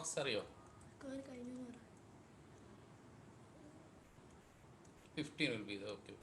Sario. 15 will be the okay.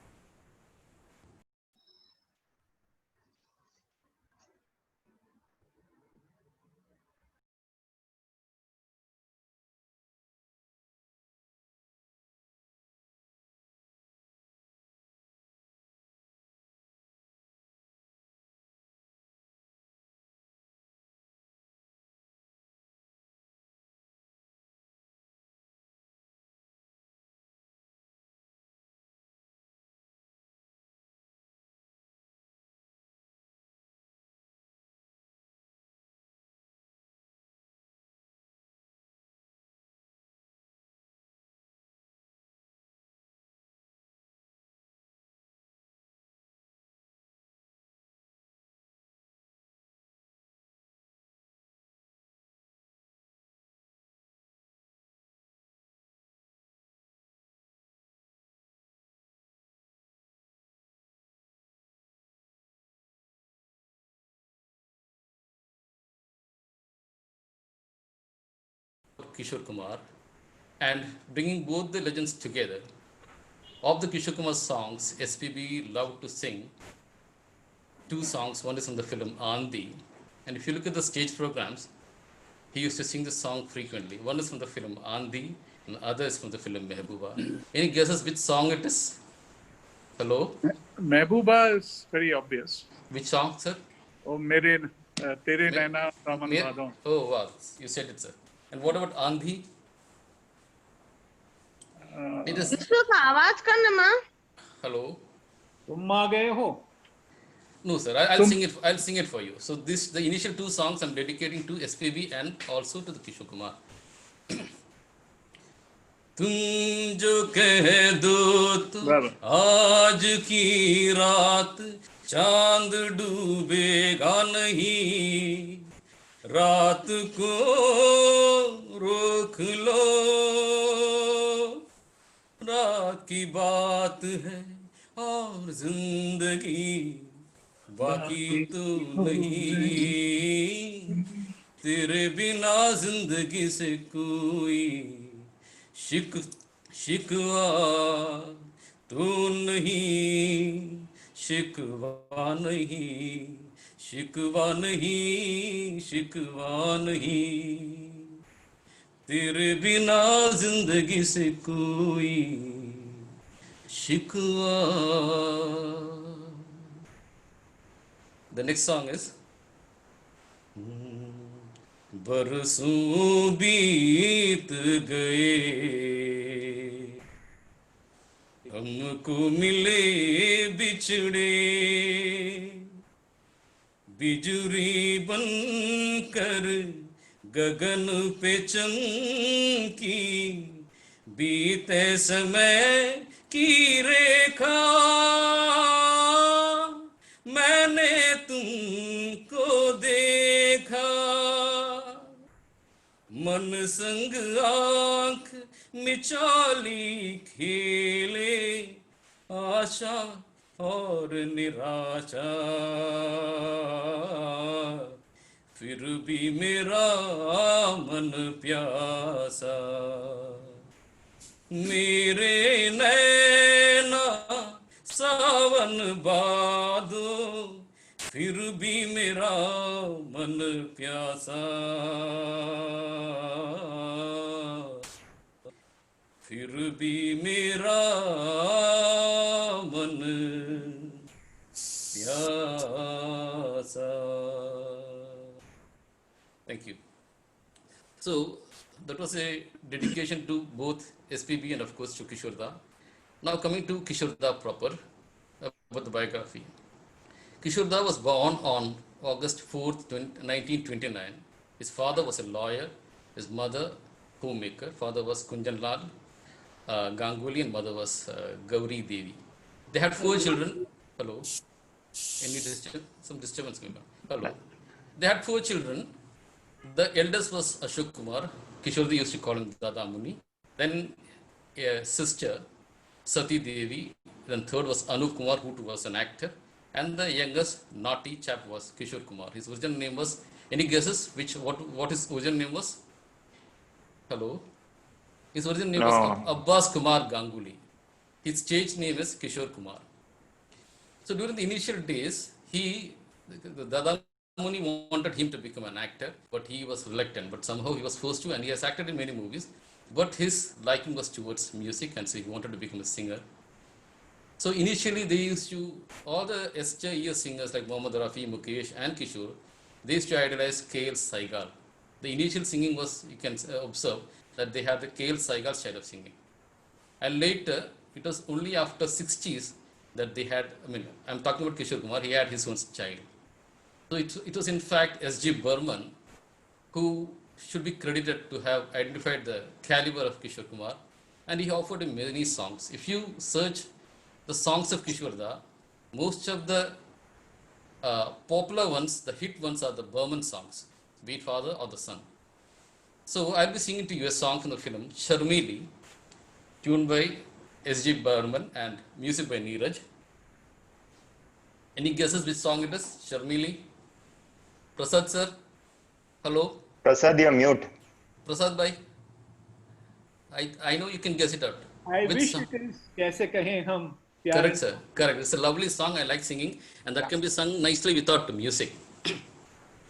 Kishore Kumar and bringing both the legends together. Of the Kishore Kumar songs, SPB loved to sing two songs. One is from the film Andi, and if you look at the stage programs, he used to sing the song frequently. One is from the film Andi, and the other is from the film Mehbooba. Any guesses which song it is? Hello? Mehbooba is very obvious. Which song, sir? Oh, Tere Naina Raman Vadon. Oh, wow. You said it, sir. And what about Andhi? It is. आवाज करना माँ. Hello. तुम आ गए हो. No, sir. I'll sing it. I'll sing it for you. So the initial two songs I'm dedicating to SPB and also to the Kishore Kumar. तुम जो कह दो तो आज की रात चांद डूबेगा नहीं, रात को रोक लो, रात की बात है और जिंदगी बाकी तो नहीं, तेरे बिना जिंदगी से कोई शिकवा तो नहीं, शिकवा नहीं, शिकवा नहीं, शिकवा नहीं, तेरे बिना जिंदगी से कोई शिकवा. The next song is बरसों बीत गए, हमको मिले बिछड़े, बिजुरी बनकर गगन पे चमकी, बीते समय की रेखा, मैंने तुमको देखा, मन संग आंख मिचौली खेले, आशा और निराशा, फिर भी मेरा मन प्यासा, मेरे नैना सावन बादो, फिर भी मेरा मन प्यासा, फिर भी मेरा मन प्यासा. Thank you. So that was a dedication to both SPB and of course to Kishore Da. Now coming to Kishore Da proper, about the biography. Kishore Da was born on August 4th, 1929. His father was a lawyer, his mother homemaker. Father was Kunjan Lal Ganguly and mother was Gauri Devi. They had 4 children. Hello. Any some disturbance going on? Hello. They had 4 children. The eldest was Ashok Kumar. Kishore used to call him Dada Muni. Then a sister, Sati Devi. Then third was Anup Kumar, who was an actor. And the youngest naughty chap was Kishore Kumar. His original name was, any guesses what his original name was? Hello. His original name was No. Abbas Kumar Ganguly. His stage name is Kishore Kumar. So during the initial days, the Dada Muni wanted him to become an actor, but he was reluctant. But somehow he was forced to, and he has acted in many movies. But his liking was towards music, and so he wanted to become a singer. So initially, they used to, all the SJES singers like Mohammad Rafi, Mukesh, and Kishore, they used to idolize KL Saigal. The initial singing was, you can observe that they had the KL Saigal style of singing. And later, it was only after 60s that they had, I mean, I'm talking about Kishore Kumar, he had his own child. So it was in fact S.G. Burman who should be credited to have identified the caliber of Kishore Kumar, and he offered him many songs. If you search the songs of Kishore Da, most of the popular ones, the hit ones are the Burman songs, be it father or the son. So I'll be singing to you a song from the film Sharmili, tuned by S.G. Burman and music by Neeraj. Any guesses which song it is? Sharmili? Prasad sir? Hello? Prasad, you're mute. Prasad bhai? I know you can guess it out. I Which wish song? it is Kaise Kahe Hum Pyar. Correct sir, correct. It's a lovely song, I like singing, and that can be sung nicely without music.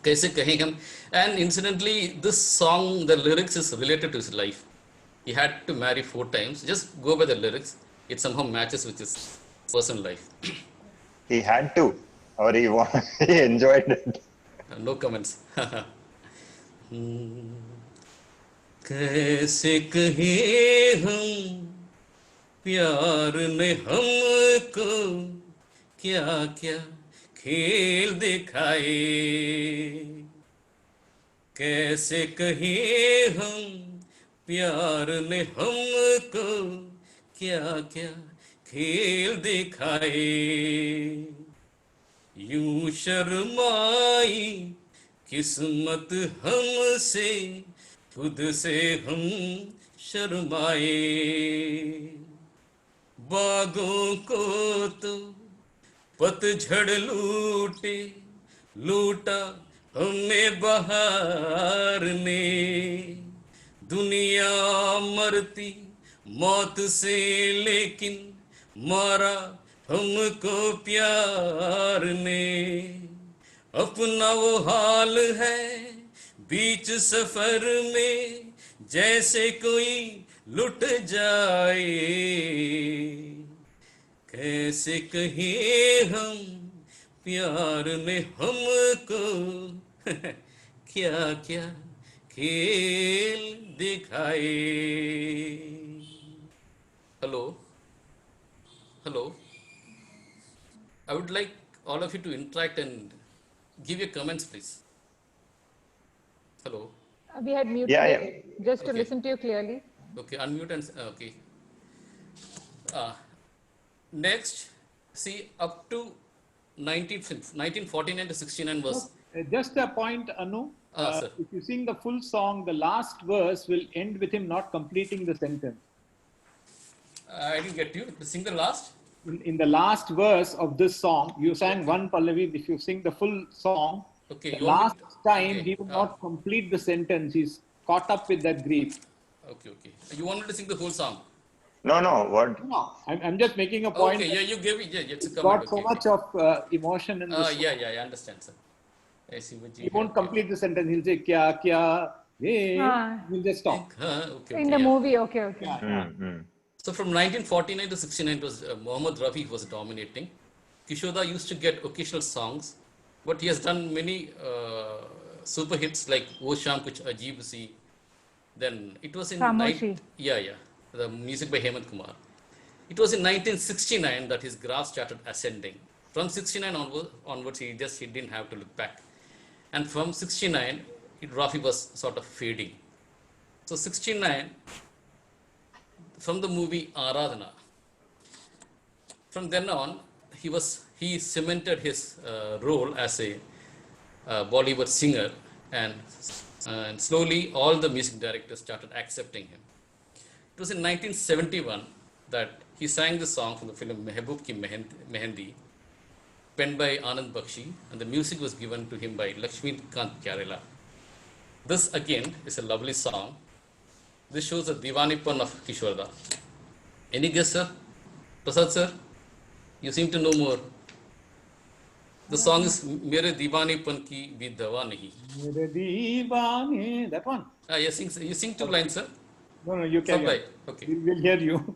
Kaise Kahe Hum. And incidentally, this song, the lyrics is related to his life. He had to marry 4 times. Just go by the lyrics. It somehow matches with his personal life. He had to, or he enjoyed it. No comments. कैसे कहे हम प्यार ने हमको क्या क्या खेल दिखाए कैसे कहे हम प्यार ने हमको क्या क्या खेल दिखाए यूं शर्माई किस्मत हमसे खुद से हम शर्माए बागों को तो पतझड़ लूटे लूटा हमें बहार ने दुनिया मरती मौत से लेकिन मारा हमको प्यार ने अपना वो हाल है बीच सफर में जैसे कोई लुट जाए कैसे कहे हम प्यार ने हमको क्या क्या खेल दिखाए hello hello I would like all of you to interact and give your comments please hello We had muted Yeah, it just to Okay. listen to you clearly. okay unmute and okay next see up to 1949 to 69 was Just a point, Anu. sir. If you sing the full song, the last verse will end with him not completing the sentence. I didn't get you sing the last In the last verse of this song, you sang one Pallavi. If you sing the full song, Okay, the you want me last to- time okay, he will not complete the sentence. He's caught up with that grief. okay you wanted to sing the whole song No, what? No, I'm just making a point. okay yeah you gave it yeah it's a It's comment got so okay, much of emotion in this. yeah I understand sir I see what He won't complete the sentence. He'll say kya kya. Hey, he'll just stop. okay, In the yeah. movie, okay. So from 1949 to 69, it was Mohammad Rafi who was dominating. Kishoda used to get occasional songs, but he has done many super hits like "O Sham Kuch Ajeeb Si." Then it was in Khamoshi. the music by Hemant Kumar. It was in 1969 that his graph started ascending. From 69 onwards, he didn't have to look back, and from 69, Rafi was sort of fading. So 69. From the movie Aradhana. From then on, he cemented his role as a Bollywood singer, and slowly all the music directors started accepting him. It was in 1971 that he sang the song from the film Mehboob Ki Mehendi, penned by Anand Bakshi, and the music was given to him by Lakshmi Kant Kyarela. This again is a lovely song. this shows the Divanipan of Kishore Da. Any guess, sir? Prasad, sir? You seem to know more. The song is Mere Divanipan ki bhi dawa nahi. Mere deewane, that one. You sing two lines, sir. No, you carry on. Supply. Okay. We'll hear you.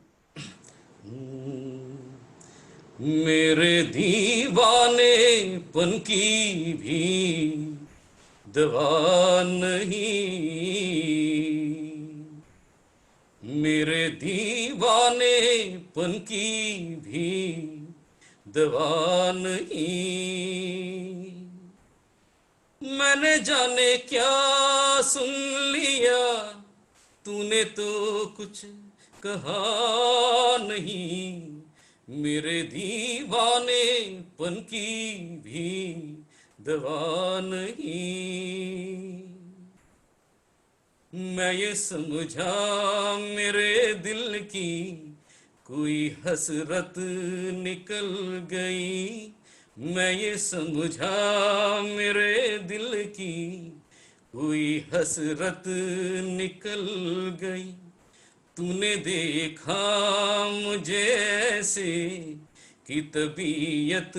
मेरे दीवानेपन की भी दवा नहीं, मेरे दीवानेपन की भी दवा नहीं, मैंने जाने क्या सुन लिया, तूने तो कुछ कहा नहीं, मेरे दीवानेपन की भी दवा नहीं, मैं ये समझा मेरे दिल की कोई हसरत निकल गई, मैं ये समझा मेरे दिल की कोई हसरत निकल गई, तूने देखा मुझे ऐसे कि तबीयत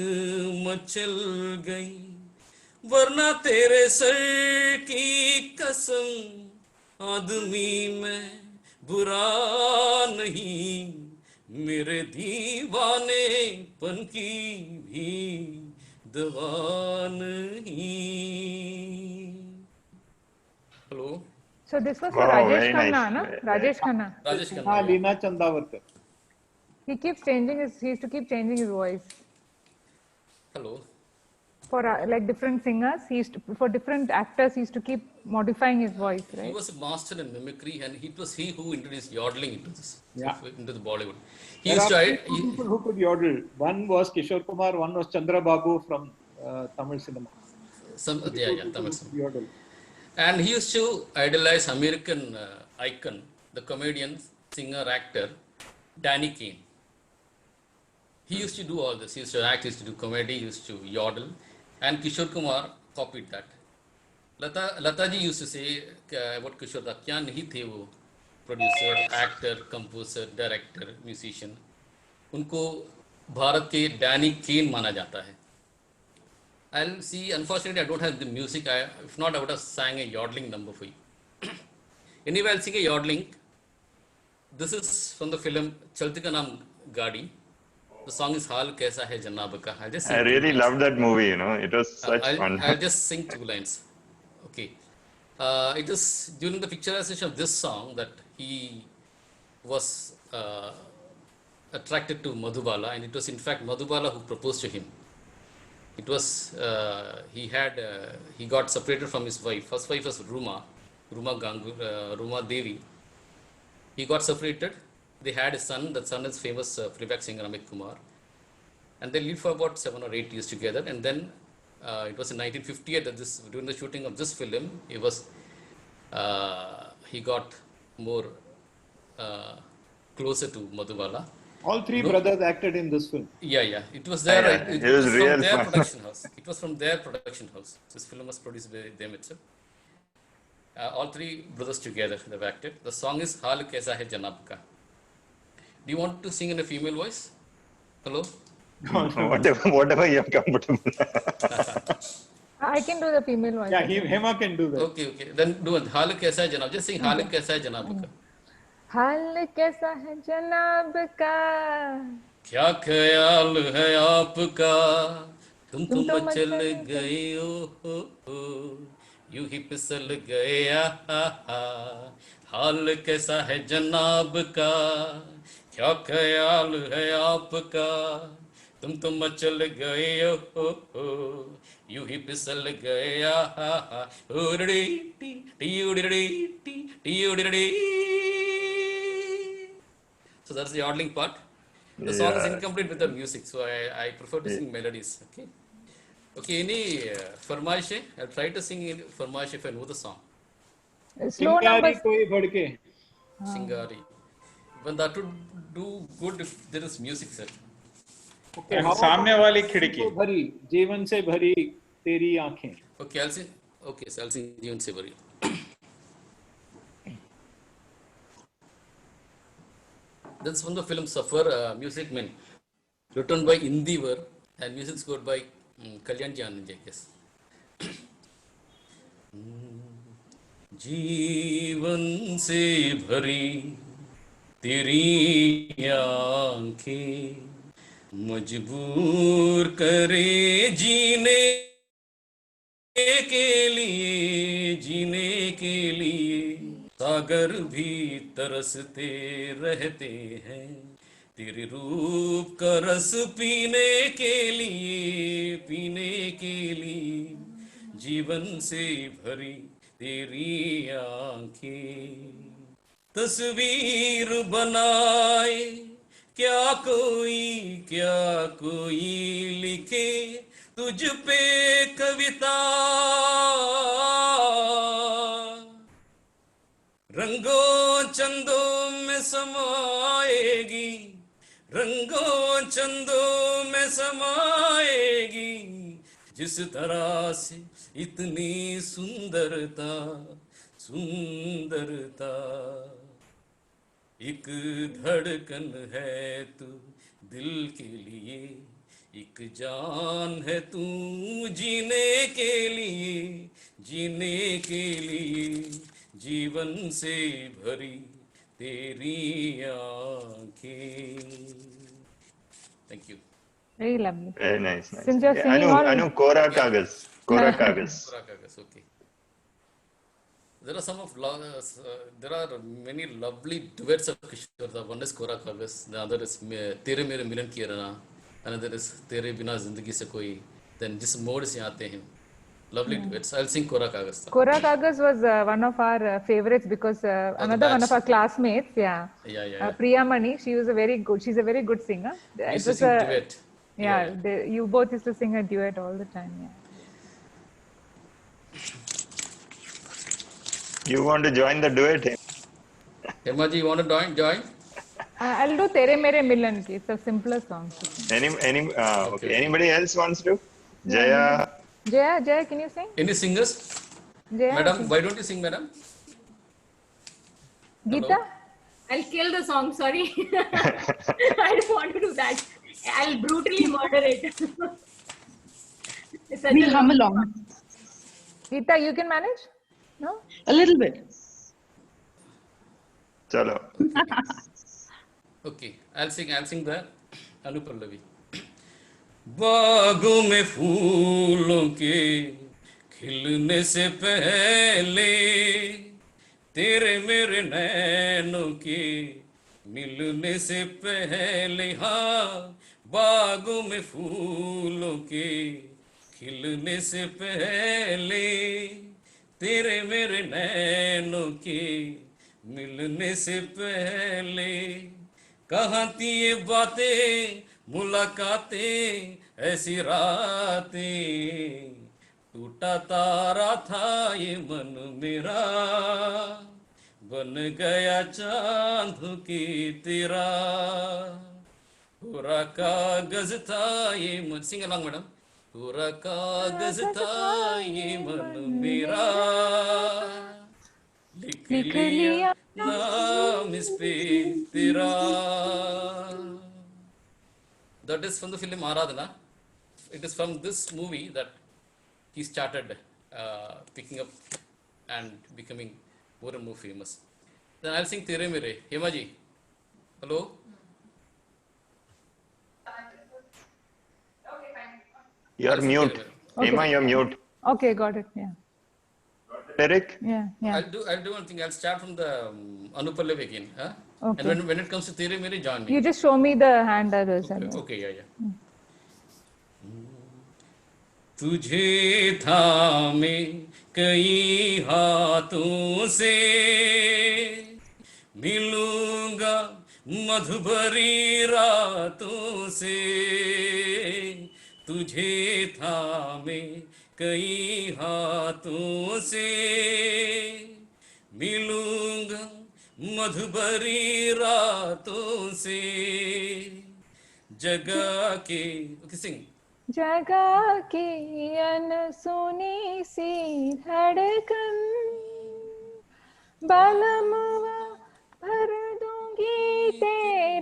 मचल गई, वरना तेरे सर की कसम आदमी मैं बुरा नहीं, मेरे दीवानेपन की भी दवा नहीं. Hello. So this was for Wow, Rajesh very Khanna, nice. na? Rajesh Khanna. Rajesh Ah, Khanna. Leena Chandavarkar. He keeps changing his. He used to keep changing his voice Hello. for like different singers. He used to, for different actors. He used to keep modifying his voice, He right? was a master in mimicry, and it was he who introduced yodeling into this, into the Bollywood. He There used to, are two people who could yodel. One was Kishore Kumar, one was Chandra Babu from Tamil cinema. Tamil cinema. Yodel. And he used to idolize American icon, the comedian, singer, actor, Danny Kaye. He used to do all this. He used to act, he used to do comedy, he used to yodel, and Kishore Kumar copied that. Lata ji used to say about Kishore da, kya nahi the wo producer, actor, composer, director, musician. उनको भारत के Danny केन माना जाता है. I'll see, unfortunately I don't have the music. If not, I would have sang a yodeling number for you. Anyway, I'll sing a yodeling. This is from the film Chalti Ka Naam Gaadi. The song is Haal Kaisa Hai Janab Ka. I'll just sing I really loved that movie, you know. It was such fun. I'll just sing two lines. Okay. It is during the picturization of this song that he was attracted to Madhubala, and it was in fact Madhubala who proposed to him. It was he got separated from his wife. First wife was Ruma Devi. He got separated. They had a son. That son is famous playback singer Amit Kumar, and they lived for about 7 or 8 years together. And then it was in 1958 that during the shooting of this film, he got more closer to Madhubala. All three brothers acted in this film. Yeah. It was there. Yeah, It it was was real from their fun. production house. It was from their production house. This film was produced by them itself. All three brothers together they've acted. The song is Haal Kaisa Hai Janab Ka. Do you want to sing in a female voice? Hello? Whatever you're comfortable. I can do the female voice. Yeah, Hema can do that. Okay. Then do it. Haal Kaisa Hai Janab. Just sing Haal Kaisa Hai Janab Ka. हाल कैसा है जनाब का, क्या ख्याल है आपका, तुम तो तो मचल मचल गए हो, यूं ही फिसल गए हाल कैसा है जनाब का, क्या ख्याल है आपका, तुम तो मचल गए हो, यूं ही फिसल गए So that's the yodeling part. The song is incomplete with the music, so I prefer to sing melodies. Okay, any farmaish? I'll try to sing in farmaish if I know the song. Slow Chingari numbers. koi bhadke. Shingari. But that would do good if there is music, sir. Okay, सामने वाली खिड़की. भरी जीवन से भरी तेरी आंखें. Okay, I'll sing. Okay, so I'll sing Jeevan Se Bhari. That's from the film Suffer, music meant written by Indivar and music scored by Kalyan Janand, I guess. जीवन से भरी तेरी आंखें मजबूर करे जीने जीने के लिए सागर भी तरसते रहते हैं तेरे रूप का रस पीने के लिए जीवन से भरी तेरी आंखें तस्वीर बनाए क्या कोई लिखे तुझ पे कविता रंगों चंदों में समाएगी रंगों चंदों में समाएगी जिस तरह से इतनी सुंदरता सुंदरता एक धड़कन है तू दिल के लिए एक जान है तू जीने के लिए जीवन से भरी तेरी आंखें thank you Very lovely. Very nice. Nice. Since you're Yeah, singing all... Anu, Kora Kagas. Kora Kagas. Okay. There are there are many lovely duets of Kishore. One is Kora Kagas, the other is Tere Mere Milan Ki Rana, another is Tere Bina Zindagi Se Koi. Then just modes यहाँ आते हैं. Lovely duets. I'll sing Kora Kagas. Kora Kagas was one of our favorites because another one of our classmates, Priya Mani, she's a very good singer. We used to sing duet. You both used to sing a duet all the time. You want to join the duet? Hemaji, you want to join? I'll do Tere Mere Milan Ki. It's a simpler song. Okay. Anybody else wants to? Jaya, can you sing? Any singers? Jaya, Madam, why don't you sing, madam? Geeta? I'll kill the song, sorry. I don't want to do that. I'll brutally murder it. We'll hum along. Geeta, you can manage? No? A little bit. chalo. Okay, I'll sing the Anupallavi. बागों में फूलों के खिलने से पहले तेरे मेरे नैनों के मिलने से पहले हाँ बागों में फूलों के खिलने से पहले तेरे मेरे नैनों के मिलने से पहले कहाँ थी ये बातें मुलाकातें ऐसी रातें टूटा तारा था ये मन मेरा बन गया चांद की तेरा पूरा कागज था ये मन सिंग अलॉन्ग मैडम पूरा कागज था ये मन मेरा लिख लिया नाम इस पे तेरा. That is from the film Aradhana. It is from this movie that he started picking up and becoming more and more famous. Then I'll sing Tere Mere. Hema ji, hello? You're mute. Okay. Hema, you're mute. Okay, got it. Yeah. Eric? Yeah. I'll do one thing. I'll start from the Anupallavi again. Huh? Okay. And when it comes to Tere Mere, join me. You just show me the hand others. Okay, yeah. तुझे थामे कई हाथों से मिलूंगा मधुभरी रातों से तुझे थामे कई हाथों से मिलूंगा मधुभरी रातों से जगा के सिंग जगा के अनसुनी सी धड़कन बलमवा भर दूंगी तेरे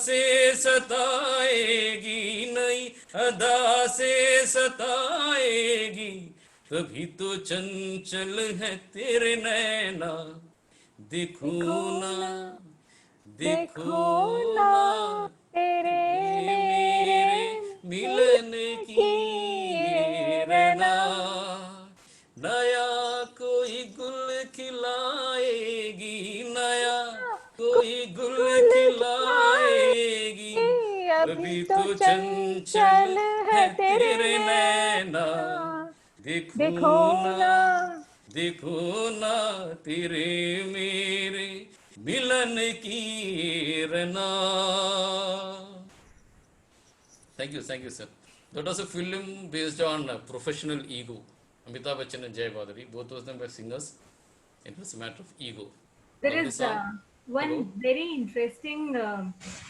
से सताएगी, नई अदा से सताएगी, तभी तो चंचल है तेरे नैना, देखो ना, देखो ना ना तेरे मेरे मेरे मिलन की की रना, रना, नया कोई गुल खिलाएगी, नया कोई गुल गुल खिलाएगी, खिलाएगी, अभी अभी तो तो चंचल चंचल है है तेरे तेरे नैना, नैना, देखो देखो ना, ना। देखो ना तेरे मेरे मिलन की रना. Thank you, sir. That was a film based on professional ego. Amitabh Bachchan and Jay Badri, both of them were singers. It was a matter of ego. There Lovely is song. Hello. one very interesting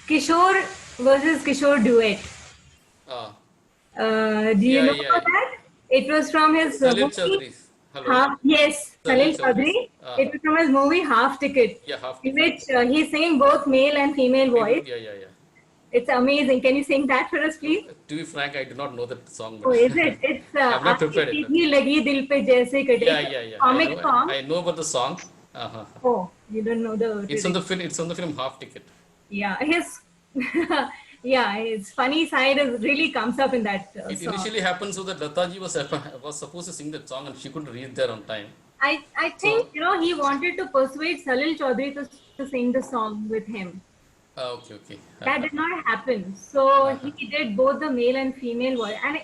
Kishore versus Kishore duet. Ah, Do you yeah, know yeah, about yeah. that? It was from his Salil movie Chaudhary. Hello. Yes, Salil Salil Chaudhary. Chaudhary. Ah, It was from his movie Half Ticket, yeah, half in ticket. which he's singing both male and female People, voice. yeah, yeah, yeah. It's amazing. Can you sing that for us, please? To be frank, I do not know that song, Oh, but is it? It's I'm not "Aapki prepared it. सीधी लगी दिल पे जैसे कटे." Yeah, It's yeah, a yeah. comic song. I know about the song. Uh-huh. Oh, you don't know the It's on lyrics. the film. It's on the film Half Ticket. Yeah, his yeah, his funny side is really comes up in that It song. initially happened so that Lataji was supposed to sing that song and she couldn't reach there on time. I think So, he wanted to persuade Salil Chaudhary to sing the song with him. okay, okay. That did not happen. So he did both the male and female voice, and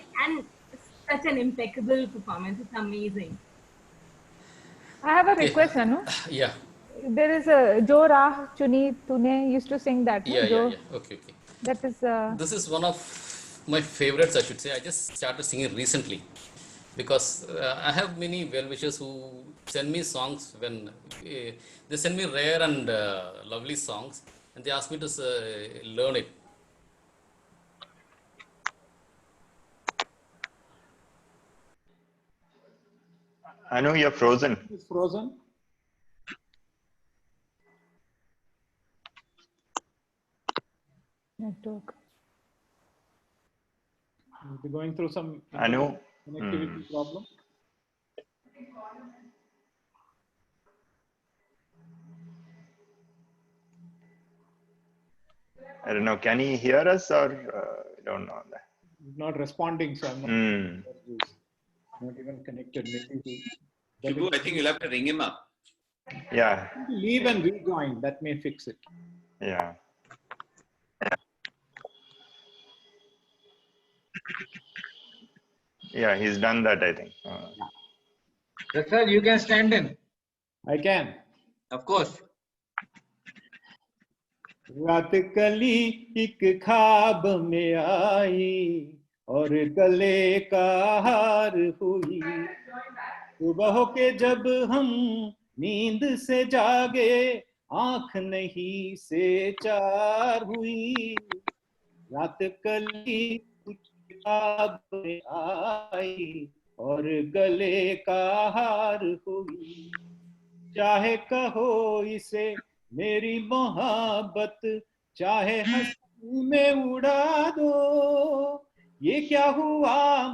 it's such an impeccable performance. It's amazing. I have a Okay. request, Anu. Yeah. There is a Jo Raah Chuni Tune used to sing that, no? Yeah, yeah, Jo, yeah. Okay, okay. that is This is one of my favorites, I should say. I just started singing recently because I have many well-wishers who send me songs when they send me rare and lovely songs and they ask me to learn it. I know you're frozen. It's frozen. network. We're going through some I know. connectivity problem. I don't know. Can he hear us or I don't know. Not responding, so I'm not, not even connected. Maybe Shibu, I think you'll have to ring him up. Yeah. leave and rejoin. That may fix it. Yeah. Yeah, he's done that, I think. Prasad, you can stand in. I can. Of course. रात कली एक ख्वाब में आई और गले का हार हुई, सुबह के जब हम नींद से जागे आंख नहीं से चार हुई, रात कली एक ख्वाब में आई और गले का हार हुई, चाहे कहो इसे मेरी मोहब्बत, चाहे हंसी में उड़ा दो, ये क्या हुआ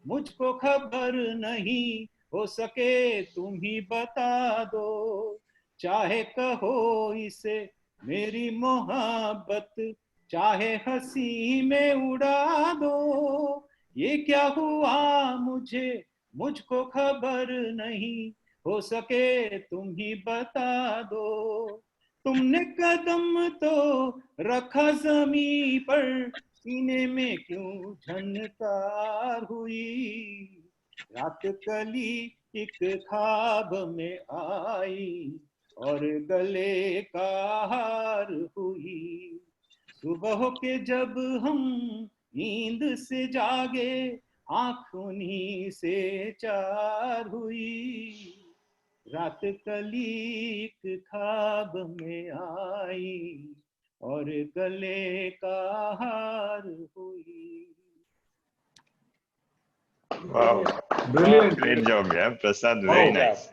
मुझको खबर नहीं, हो सके तुम ही बता दो, चाहे कहो इसे मेरी मोहब्बत, चाहे हंसी में उड़ा दो, ये क्या हुआ मुझको खबर नहीं, हो सके तुम ही बता दो, तुमने कदम तो रखा ज़मीं पर, सीने में क्यों झनकार हुई, रात कली एक ख्वाब में आई और गले का हार हुई, सुबह के जब हम नींद से जागे आँख उन्हीं से चार हुई, रात कली एक ख्वाब में आई और गले का हार हुई. Wow. Brilliant. Great job, yeah. Prasad, very nice.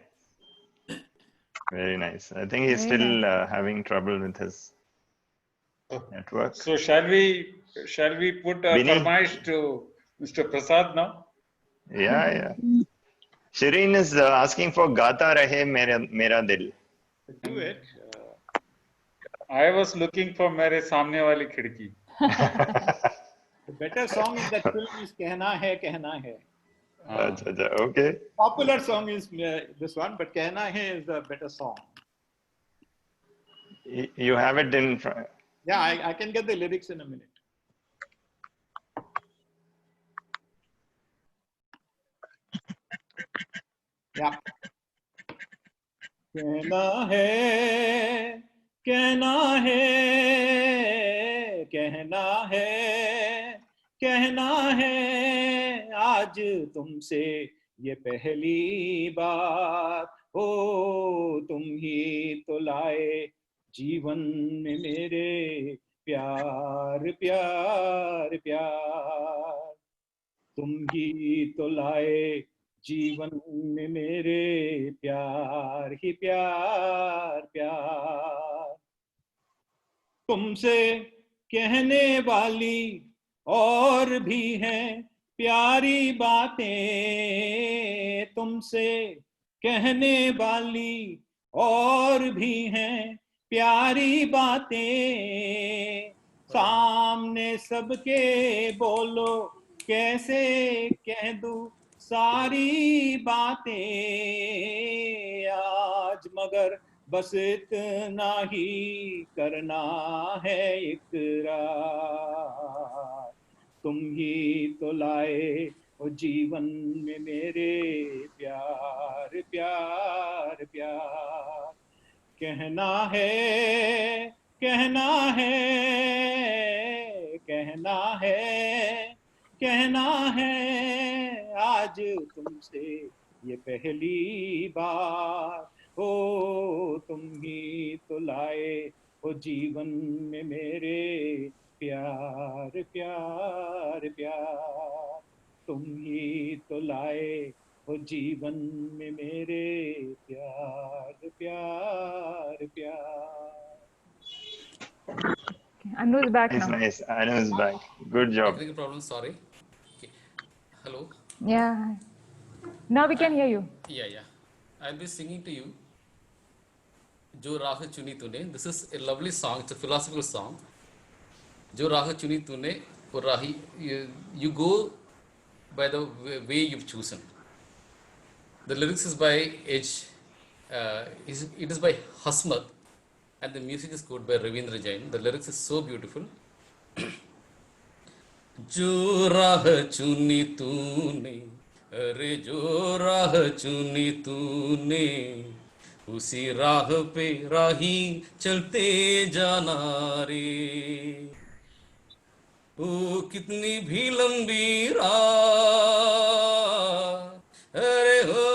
Very nice. I think he's Very still having trouble with his Network. So shall we put a Vinny? farmaish to Mr. Prasad now? Yeah. Shireen is asking for Gata Rahe Mera Dil. Do it. I was looking for Mere Samne Wali Khidki. The better song in that film is Kehna Hai, Kehna Hai. Okay. Popular song is this one, but Kehna Hai is the better song. You have it in front. Yeah, I can get the lyrics in a minute. Yeah. कहना है कहना है कहना है कहना है आज तुमसे ये पहली बात हो तुम ही तो लाए जीवन में मेरे प्यार प्यार प्यार तुम ही तो लाए जीवन में मेरे प्यार ही प्यार प्यार तुमसे कहने वाली और भी हैं प्यारी बातें तुमसे कहने वाली और भी हैं प्यारी बातें सामने सबके बोलो कैसे कह दूं सारी बातें आज मगर बस इतना ही करना है इकरार तुम ही तो लाए वो जीवन में मेरे प्यार प्यार प्यार कहना है कहना है कहना है कहना है आज तुमसे ये पहली बार हो तुम ही तो लाए हो जीवन में मेरे प्यार प्यार प्यार तुम ही तो लाए हो जीवन में मेरे प्यार प्यार प्यार Anu is back Nice, now. nice. Anu is back. Good job. Technical problem, sorry. Okay. Hello. Yeah. Now we can hear you. Yeah. I'll be singing to you Jo Raah Chuni Tune. This is a lovely song. It's a philosophical song. Jo Raah Chuni Tune, wo Rahi. You go by the way you've chosen. The lyrics is by it is by Hasmat. And the music is scored by Ravindra Jain. The lyrics is so beautiful. जो राह चुनी तूने अरे जो राह चुनी तूने उसी राह पे राही चलते जाना रे ओ कितनी भी लंबी रात अरे हो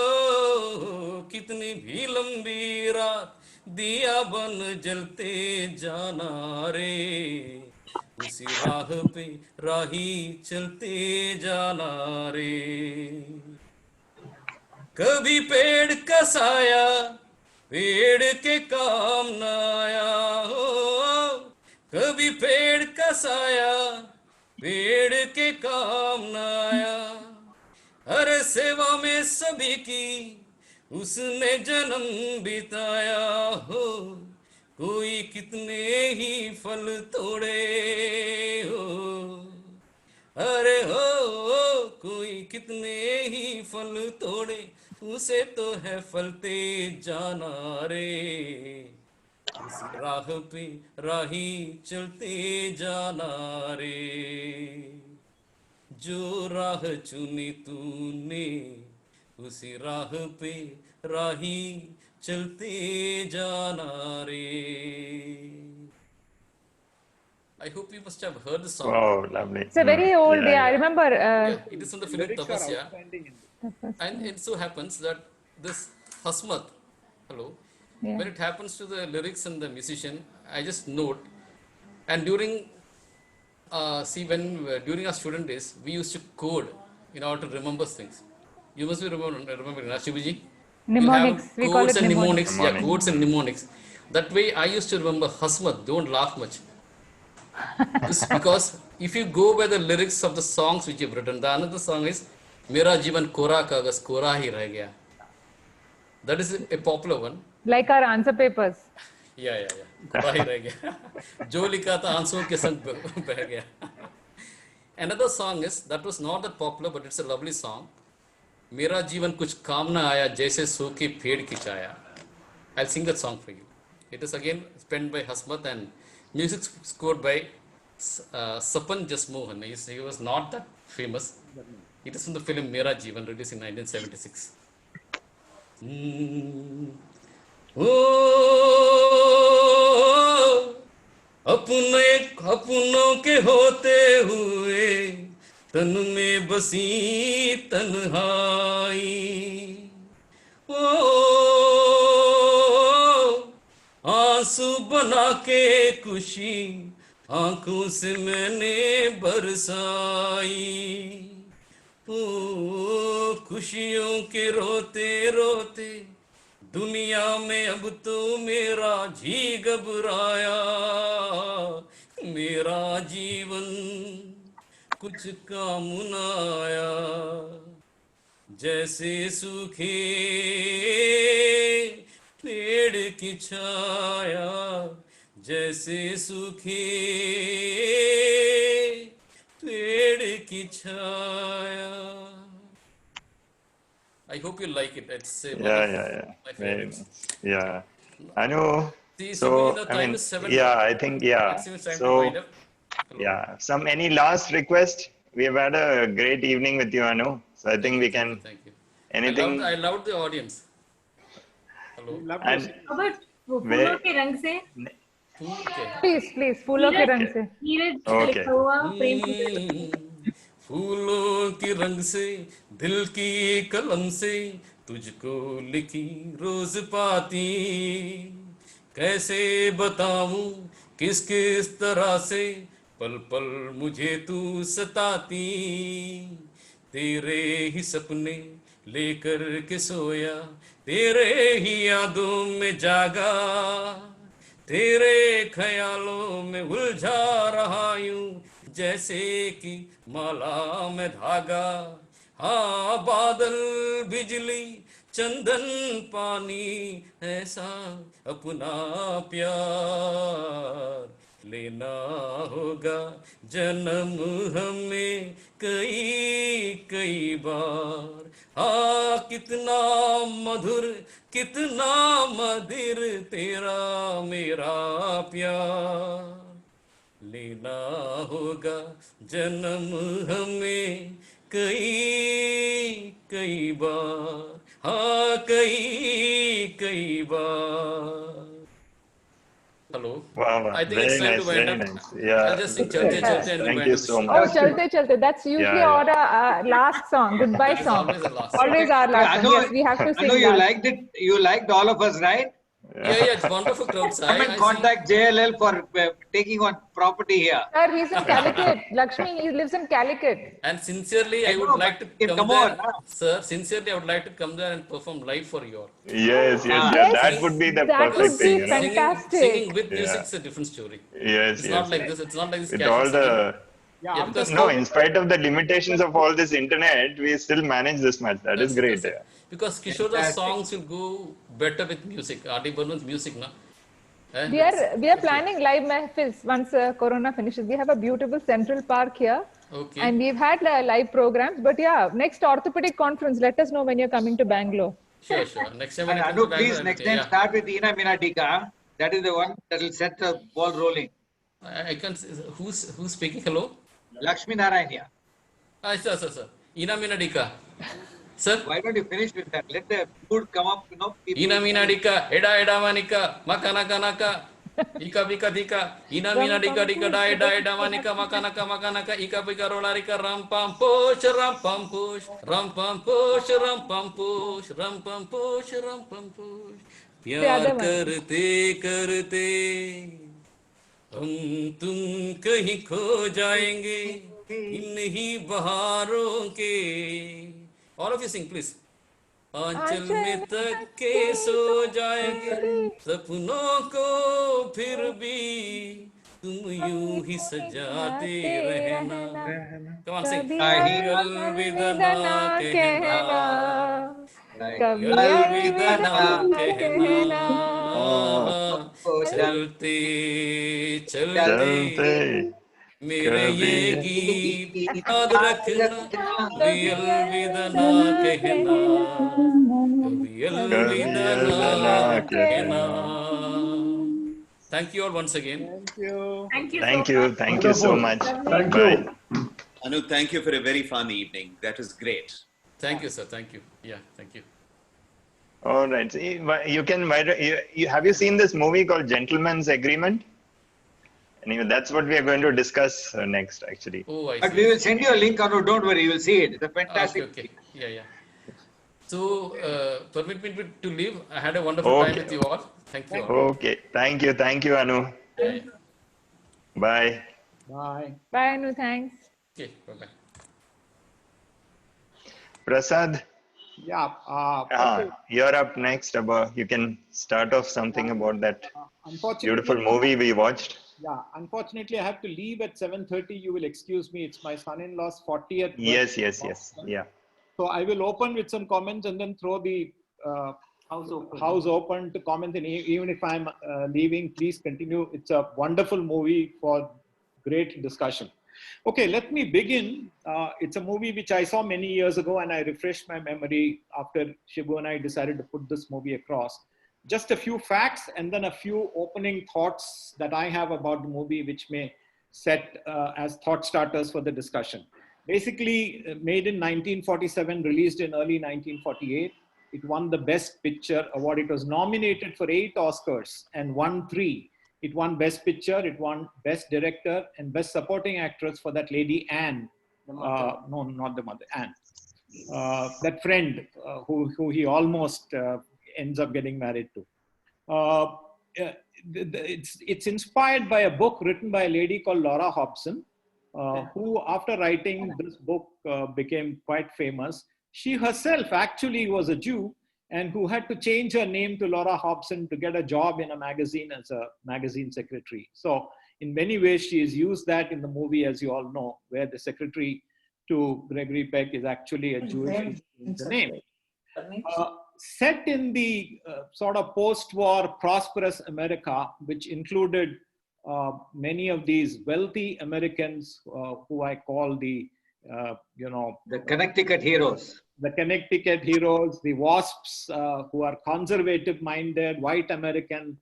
कितनी भी लंबी रात दिया बन जलते जाना रे उसी राह पे राही चलते जाना रे कभी पेड़ का साया पेड़ के काम न आया हो कभी पेड़ का साया पेड़ के काम न आया हर सेवा में सभी की उसने जन्म बिताया हो कोई कितने ही फल तोड़े हो अरे हो कोई कितने ही फल तोड़े उसे तो है फलते जाना रे उस राह पे राही चलते जाना रे जो राह चुनी तूने उसी राह पे राही चलते जाना रे I hope you must have heard the song. Wow, lovely. It's a very old, yeah, I remember. It is from the film Tapasya. And it so happens that this Hasmat, hello, when it happens to the lyrics and the musician, I just note. And during, during our student days, we used to code in order to remember things. You must be remembering, Shiviji? Mnemonics, we call it mnemonics. Yeah, codes and mnemonics. That way, I used to remember Hasmat, don't laugh much. This because if you go by the lyrics of the songs which you've written, the another song is "Mera Jivan Kora Kagas Kora Hi Reh Gaya." That is a popular one. Like our answer papers. Yeah. कोरा ही रह गया जो लिखा था आंसुओं के संग बह गया. Another song is that was not that popular, but it's a lovely song. मेरा जीवन कुछ काम ना आया जैसे सूखी पेड़ की छाया. I'll sing that song for you. It is again penned by Hasmat and music scored by Sapan Jasmohan. He was not that famous. It is from the film Mera Jeevan, released in 1976. अपनों के होते हुए तन में बसी तन्हाई. आंसू बना के खुशी आंखों से मैंने बरसाई. खुशियों के रोते रोते दुनिया में अब तो मेरा जी घबराया. मेरा जीवन कुछ काम न आया जैसे सूखे पेड़ की छाया. जैसे सूखे पेड़ की छाया. I hope you like it. It's Yeah. Very nice. Yeah. Anu. See, So the time is 7. I think Maximum time to wind up. Hello. Any last request? We have had a great evening with you, Anu. So I think we can. Thank you. Anything? I loved the audience. Hello. And But फूलों के रंग से Please, फूलों के रंग से. Neeraj Okay. लिखा हुआ प्रेम की फूलों के रंग से दिल की कलम से तुझको लिखी रोज पाती. कैसे बताऊं किस किस तरह से पल पल मुझे तू सताती. तेरे ही सपने लेकर के सोया तेरे ही यादों में जागा. तेरे ख्यालों में उलझा रहा यूं जैसे कि माला में धागा. हाँ बादल बिजली चंदन पानी ऐसा अपना प्यार लेना होगा जन्म हमें कई बार. हाँ कितना मधुर कितना मधुर तेरा मेरा प्यार लेना होगा जन्म हमें कई बार. हाँ कई बार. Hello. Wow. I think Very it's time nice. to wind Very up. nice. Yeah. I'll just sing Chalte Chalte and Thank wind you up the so show. much. Oh, chalte. That's usually Yeah. our last song, goodbye It's song. always the last. Always our last song. Yes, we have to I know sing you last. liked it. You liked all of us, right? Yeah, it's wonderful crowd. Come and contact JLL for taking on property here. Sir, he's in Calicut. Lakshmi, he lives in Calicut. And sincerely, I I would know, like to but come come on, there. huh? Sir, sincerely, I would like to come there and perform live for you all. Yes. Yes, That would be the that perfect would thing, be you know. fantastic. Singing with Yeah. music is a different story. Yes. It's not like this. It's not like this With casual all singing. the Yeah, Because no, in spite of the limitations of all this internet, we still manage this much. That is great. That's it. Because Kishore's Fantastic. songs will go better with music. R.D. Burman's music, na? We are planning live mehfils once Corona finishes. We have a beautiful Central Park here. Okay. And we've had live programs. But yeah, next orthopedic conference, let us know when you're coming to Bangalore. Sure. Next time when I come Anu, to Bangalore, please, next time start with Ina Mina Dika. That is the one that will set the ball rolling. I can't. Who's speaking? Hello. Lakshmi Narayana. Sir. Ina Mina Dika. Sir. Why don't you finish with that? Let the mood come up, people. Ina Mina Dika. Eda Manika. Makanaka. Ika Bika Dika. Ina Mina Dika Eda Manika. Makanaka. Ika Bika Rolarika. Ram Pam Posh. प्यार करते करते हम तुम कहीं खो जाएंगे इन ही बहारों के. All of you sing, please. आंचल में तक के सो जाएंगे सपनों को फिर भी तुम यूं ही सजाते रहना. Come on, sing. कभी कभी He, अलविदा अलविदा ना ना कहना, कहना, कभी कभी अलविदा अलविदा ना ना कहना. कहना. चलते चलते चलते मेरे कभी ये गीत याद रखना, कभी कभी अलविदा अलविदा ना ना कहना, कहना, कभी कभी कभी अलविदा ना अलविदा अलविदा ना कहना. कहना. कहना. Thank you all once again. Thank you. Thank you so Thank you. much. Thank you so Wonderful. much. Thank Bye. you. Anu, thank you for a very fun evening. That was great. Thank you, sir. Thank you. Yeah, thank you. All right. See, you can. Have you seen this movie called Gentleman's Agreement? Anyway, that's what we are going to discuss next, actually. Oh, I but see. we I will see. send you a link, Anu. Don't worry, you will see it. It's a Okay, fantastic. okay. Yeah, yeah. So, permit me to leave. I had a wonderful time with you all. Thank you all. Okay. Thank you. Thank you, Anu. Yeah, yeah. Bye. Bye. Bye, Anu. Thanks. Okay, bye-bye. Prasad, Yeah. Okay. you're up next. You can start off something about that beautiful Unfortunately, movie we watched. yeah. Unfortunately, I have to leave at 7:30. You will excuse me. It's my son-in-law's 40th Yes, birthday. yes, yes. Yeah. So I will open with some comments and then throw the house open to comment. And even if I'm leaving, please continue. It's a wonderful movie for great discussion. Okay, let me begin. It's a movie which I saw many years ago, and I refreshed my memory after Shibu and I decided to put this movie across. Just a few facts and then a few opening thoughts that I have about the movie, which may set as thought starters for the discussion. Basically, made in 1947, released in early 1948. It won the Best Picture award. It was nominated for 8 Oscars and won 3. It won Best Picture, it won Best Director and Best Supporting Actress for that lady, Anne. No, not the mother, Anne. That friend who he almost ends up getting married to. It's inspired by a book written by a lady called Laura Hobson, who after writing this book became quite famous. She herself actually was a Jew and who had to change her name to Laura Hobson to get a job in a magazine as a magazine secretary. So in many ways, she has used that in the movie, as you all know, where the secretary to Gregory Peck is actually a Jewish name. Set in the sort of post-war prosperous America, which included many of these wealthy Americans who I call the Connecticut heroes. The Connecticut heroes, the WASPs, who are conservative-minded, white American,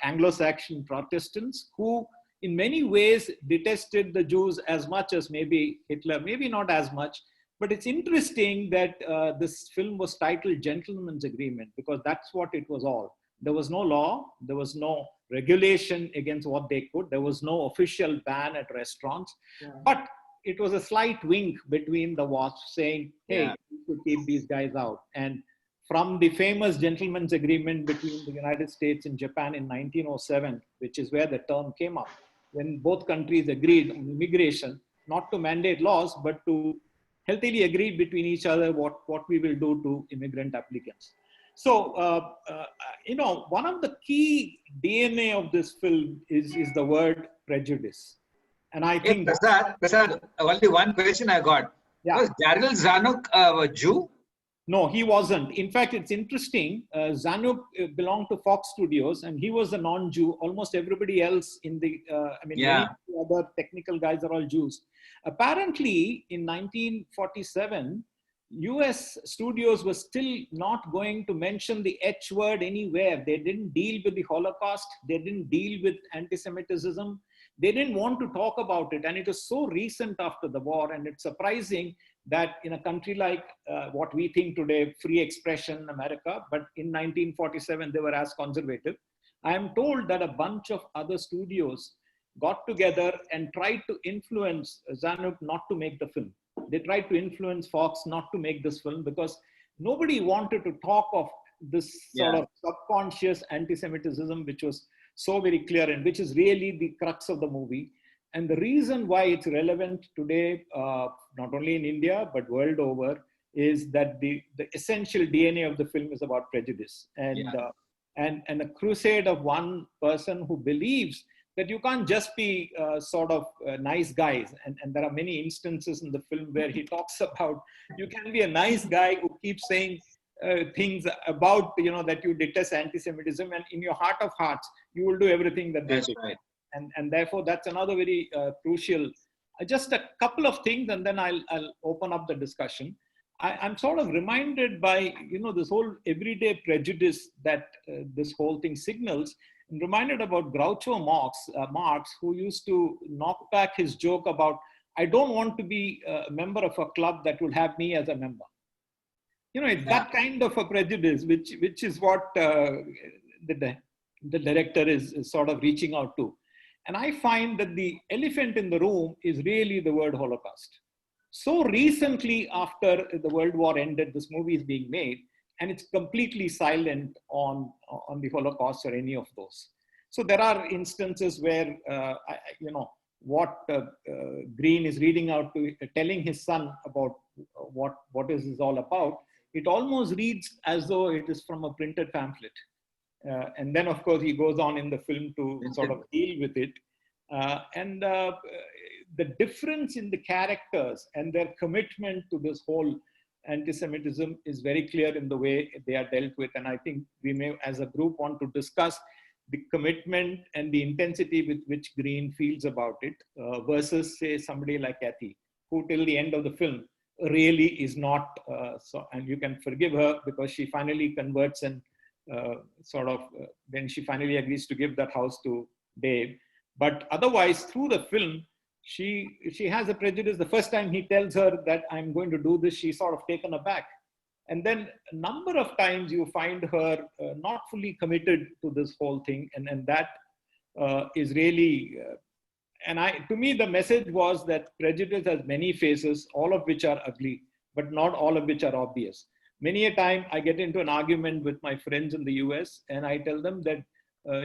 Anglo-Saxon Protestants, who in many ways detested the Jews as much as maybe Hitler, maybe not as much. But it's interesting that this film was titled Gentleman's Agreement because that's what it was all. There was no law, there was no regulation against what they could, there was no official ban at restaurants, but it was a slight wink between the WASPs saying, hey, we should keep these guys out. And from the famous Gentleman's Agreement between the United States and Japan in 1907, which is where the term came up, when both countries agreed on immigration, not to mandate laws, but to healthily agree between each other what we will do to immigrant applicants. So, one of the key DNA of this film is the word prejudice. And I think Prasad, only one question I got. Yeah. Was Daryl Zanuck a Jew? No, he wasn't. In fact, it's interesting. Zanuck belonged to Fox Studios, and he was a non-Jew. Almost everybody else in the, many other technical guys are all Jews. Apparently, in 1947, US studios were still not going to mention the H word anywhere. They didn't deal with the Holocaust. They didn't deal with anti-Semitism. They didn't want to talk about it. And it was so recent after the war. And it's surprising that in a country like what we think today, free expression, America, but in 1947, they were as conservative. I am told that a bunch of other studios got together and tried to influence Zanuck not to make the film. They tried to influence Fox not to make this film because nobody wanted to talk of this sort of subconscious anti-Semitism, which was so very clear and which is really the crux of the movie. And the reason why it's relevant today, not only in India, but world over, is that the essential DNA of the film is about prejudice. And a crusade of one person who believes that you can't just be sort of nice guys. And there are many instances in the film where he talks about you can be a nice guy who keeps saying things about, that you detest anti-Semitism, and in your heart of hearts, you will do everything that they do. Right. And therefore, that's another very crucial, just a couple of things, and then I'll open up the discussion. I'm sort of reminded by, this whole everyday prejudice that this whole thing signals. I'm reminded about Groucho Marx, who used to knock back his joke about, I don't want to be a member of a club that will have me as a member. It's that kind of a prejudice, which is what the director is sort of reaching out to. And I find that the elephant in the room is really the word Holocaust. So recently after the World War ended, this movie is being made, and it's completely silent on the Holocaust or any of those. So there are instances where, what Green is reading out to, telling his son about what is this all about, it almost reads as though it is from a printed pamphlet. And then, of course, he goes on in the film to sort of deal with it. The difference in the characters and their commitment to this whole anti-Semitism is very clear in the way they are dealt with. And I think we may, as a group, want to discuss the commitment and the intensity with which Green feels about it versus, say, somebody like Kathy, who till the end of the film really is not, and you can forgive her because she finally converts and then she finally agrees to give that house to Dave. But otherwise, through the film, she has a prejudice. The first time he tells her that I'm going to do this, she's sort of taken aback. And then a number of times you find her not fully committed to this whole thing. And that is really, to me, the message was that prejudice has many faces, all of which are ugly, but not all of which are obvious. Many a time I get into an argument with my friends in the US, and I tell them that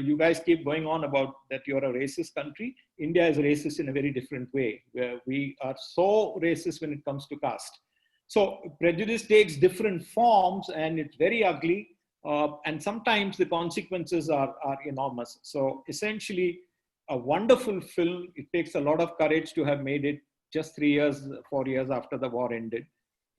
you guys keep going on about that you're a racist country. India is racist in a very different way, where we are so racist when it comes to caste. So prejudice takes different forms, and it's very ugly. And sometimes the consequences are enormous. So essentially, a wonderful film. It takes a lot of courage to have made it just 4 years after the war ended.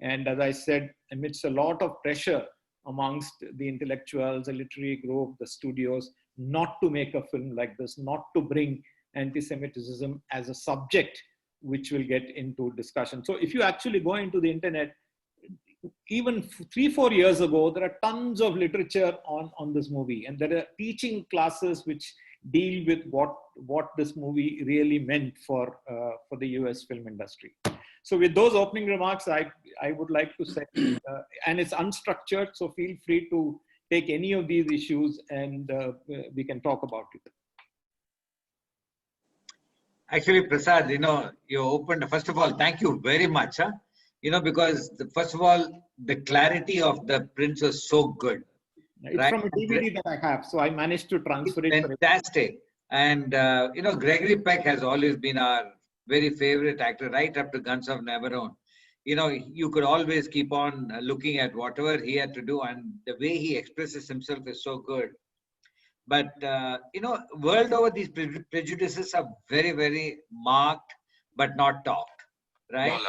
And as I said, amidst a lot of pressure amongst the intellectuals, the literary group, the studios, not to make a film like this, not to bring anti-Semitism as a subject which will get into discussion. So if you actually go into the internet, even 3-4 years ago, there are tons of literature on this movie, and there are teaching classes which deal with what this movie really meant for the US film industry. So with those opening remarks, I would like to say, and it's unstructured, so feel free to take any of these issues and we can talk about it. Actually, Prasad, you opened, first of all, thank you very much. Because first of all, the clarity of the prints was so good. It's right? From a DVD that I have, so I managed to transfer it. Fantastic. And, Gregory Peck has always been our very favorite actor, right up to Guns of Navarone. You could always keep on looking at whatever he had to do, and the way he expresses himself is so good. But, world over, these prejudices are very, very marked, but not talked, right?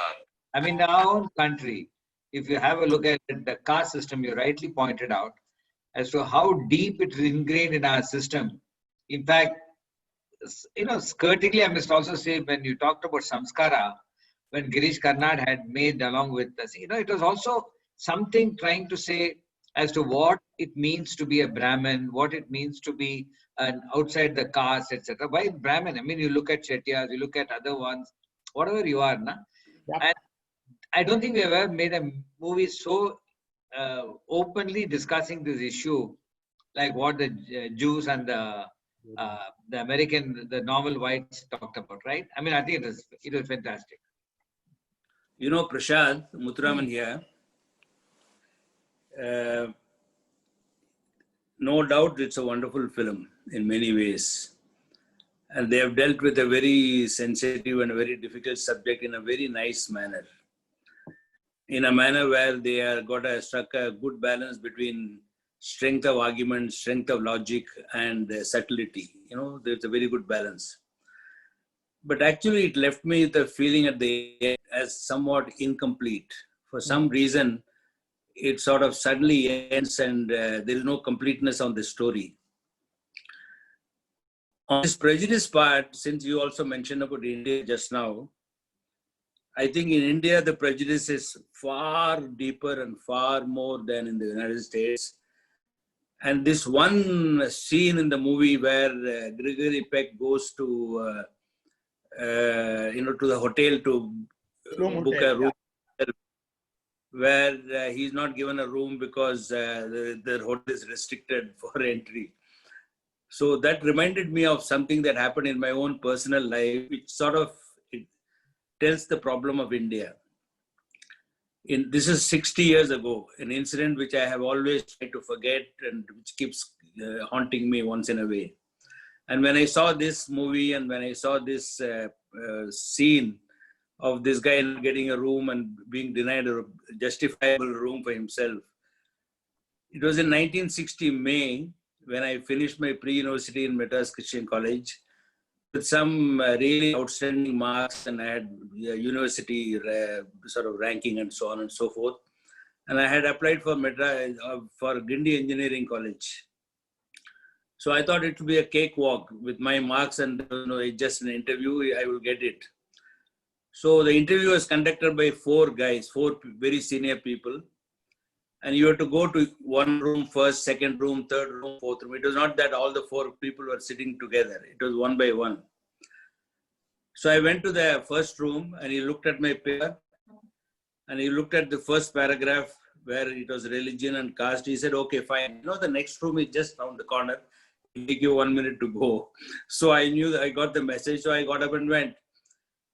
I mean, in our own country, if you have a look at the caste system, you rightly pointed out as to how deep it is ingrained in our system. In fact, skirtingly, I must also say, when you talked about Samskara, when Girish Karnad had made along with us, it was also something trying to say as to what it means to be a Brahmin, what it means to be an outside the caste, etc. Why Brahmin? I mean, you look at Shettyars, you look at other ones, whatever you are, na? Yep. And I don't think we have ever made a movie so openly discussing this issue, like what the Jews and the normal whites talked about, right? I mean, I think it was fantastic. Prasad, Muthuraman here. No doubt it's a wonderful film in many ways. And they have dealt with a very sensitive and a very difficult subject in a very nice manner. In a manner where they are struck a good balance between strength of argument, strength of logic, and subtlety. You know, there's a very good balance. But actually, it left me the feeling at the end as somewhat incomplete. For some reason, it sort of suddenly ends and there is no completeness on the story. On this prejudice part, since you also mentioned about India just now, I think in India, the prejudice is far deeper and far more than in the United States. And this one scene in the movie where Gregory Peck goes to, to the hotel to book a room, where he's not given a room because the hotel is restricted for entry. So that reminded me of something that happened in my own personal life, which sort of tells the problem of India. This is 60 years ago, an incident which I have always tried to forget and which keeps haunting me once in a way. And when I saw this movie and when I saw this scene of this guy getting a room and being denied a justifiable room for himself, it was in 1960 May when I finished my pre-university in Madras Christian College with some really outstanding marks, and I had university sort of ranking and so on and so forth. And I had applied for Madras for Guindy Engineering College. So I thought it would be a cakewalk with my marks and just an interview, I will get it. So the interview was conducted by four very senior people. And you had to go to one room first, second room, third room, fourth room. It was not that all the four people were sitting together. It was one by one. So I went to the first room and he looked at my paper and he looked at the first paragraph where it was religion and caste. He said, okay, fine. The next room is just around the corner. It'll take you 1 minute to go. So I knew that I got the message. So I got up and went.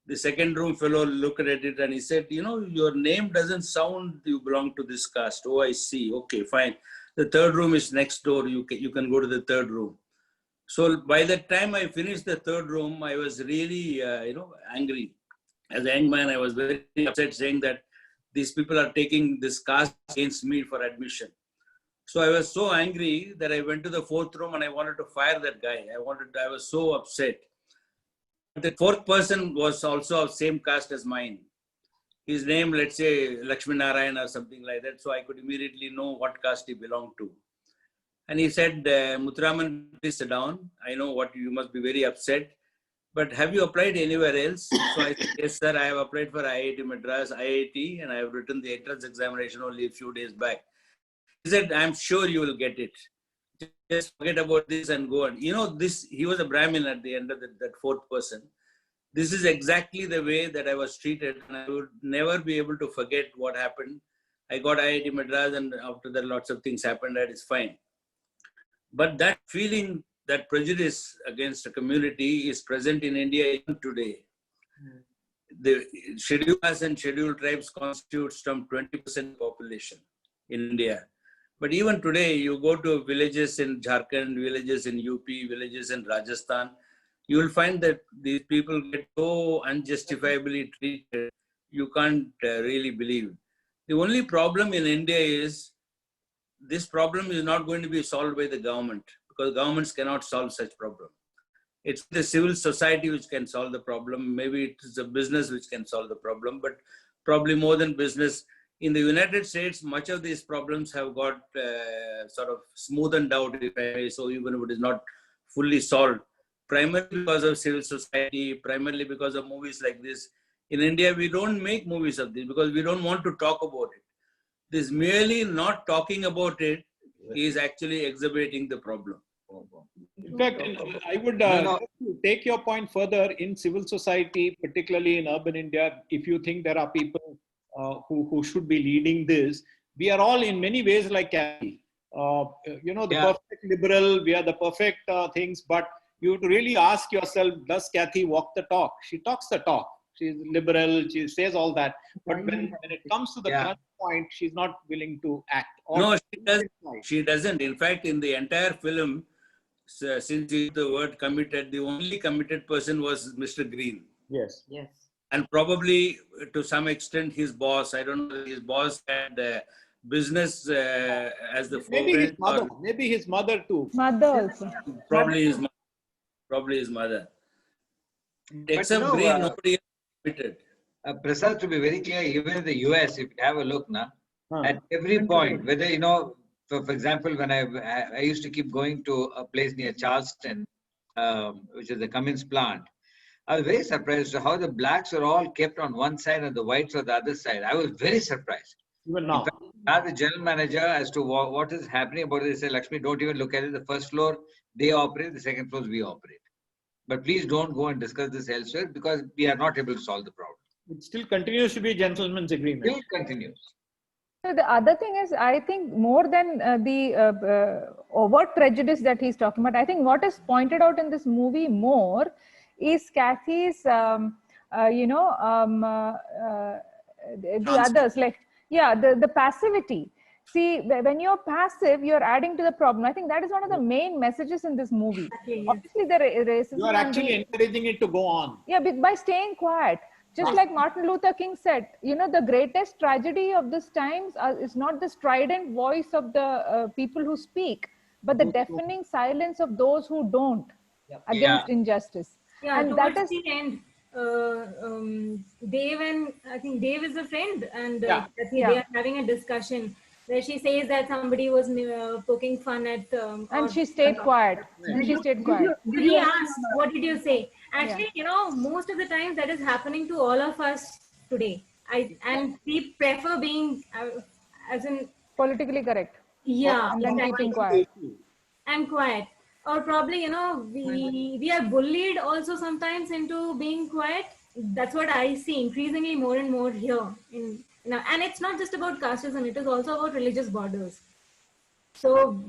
The second room fellow looked at it and he said, your name doesn't sound you belong to this caste. Oh, I see. Okay, fine. The third room is next door. You can go to the third room. So by the time I finished the third room, I was really, angry. As a young man, I was very upset saying that these people are taking this caste against me for admission. So I was so angry that I went to the fourth room and I wanted to fire that guy. I was so upset. The fourth person was also of same caste as mine. His name, let's say, Lakshmi Narayan or something like that. So I could immediately know what caste he belonged to. And he said, Muthuraman, please sit down. I know what you must be very upset. But have you applied anywhere else? So I said, yes, sir, I have applied for IIT Madras, IIT, and I have written the entrance examination only a few days back. He said, I'm sure you will get it. Just forget about this and go on. He was a Brahmin at the end of that fourth person. This is exactly the way that I was treated, and I would never be able to forget what happened. I got IIT Madras, and after that, lots of things happened. That is fine. But that feeling, that prejudice against a community is present in India even today. The scheduled castes and scheduled tribes constitute some 20% population in India. But even today, you go to villages in Jharkhand, villages in UP, villages in Rajasthan, you will find that these people get so unjustifiably treated, you can't really believe. The only problem in India is, this problem is not going to be solved by the government, because governments cannot solve such problem. It's the civil society which can solve the problem. Maybe it is a business which can solve the problem, but probably more than business. In the United States, much of these problems have got sort of smoothened out, if I may, so even if it is not fully solved, primarily because of civil society, primarily because of movies like this. In India, we don't make movies of this because we don't want to talk about it. This merely not talking about it is actually exacerbating the problem. In fact, I would take your point further. In civil society, particularly in urban India, if you think there are people who should be leading this, we are all in many ways like Kathy. Perfect liberal, we are the perfect things, but you have to really ask yourself, does Kathy walk the talk? She talks the talk. She's liberal, she says all that. But when it comes to the crunch point, she's not willing to act. No, she doesn't. In fact, in the entire film, since the word committed, the only committed person was Mr. Green. Yes. Yes. And probably to some extent his boss, I don't know, his boss had business as the Maybe his foreground. mother. Maybe his mother too. Mother also. Probably his mother. But Except Green, nobody else admitted. Prasad, to be very clear, even in the US, if you have a look now, at every point, whether, for example, when I used to keep going to a place near Charleston, which is the Cummins plant, I was very surprised to how the blacks are all kept on one side and the whites on the other side. I was very surprised. Even now. In fact, I asked the general manager as to what is happening about it. They said, Lakshmi, don't even look at it. The first floor, they operate. The second floor, we operate. But please don't go and discuss this elsewhere because we are not able to solve the problem. It still continues to be a gentleman's agreement. Still continues. So the other thing is, I think more than the overt prejudice that he's talking about, I think what is pointed out in this movie more is Kathy's, the others, like, the passivity. See, when you're passive, you're adding to the problem. I think that is one of the main messages in this movie. Obviously, the racism. You are actually encouraging it to go on. Yeah, by staying quiet. Just like Martin Luther King said, the greatest tragedy of this times is not the strident voice of the people who speak, but the deafening silence of those who don't against injustice. Yeah, and towards that is the end, Dave and I think Dave is a friend, and they are having a discussion where she says that somebody was poking fun at. And she stayed quiet. She stayed quiet. He asked, "What did you say?" Actually, most of the time that is happening to all of us today. And we prefer being, as in politically correct. Yeah, and then keeping quiet. And quiet. Or probably, we are bullied also sometimes into being quiet. That's what I see increasingly more and more here. And it's not just about casteism, it is also about religious borders. So,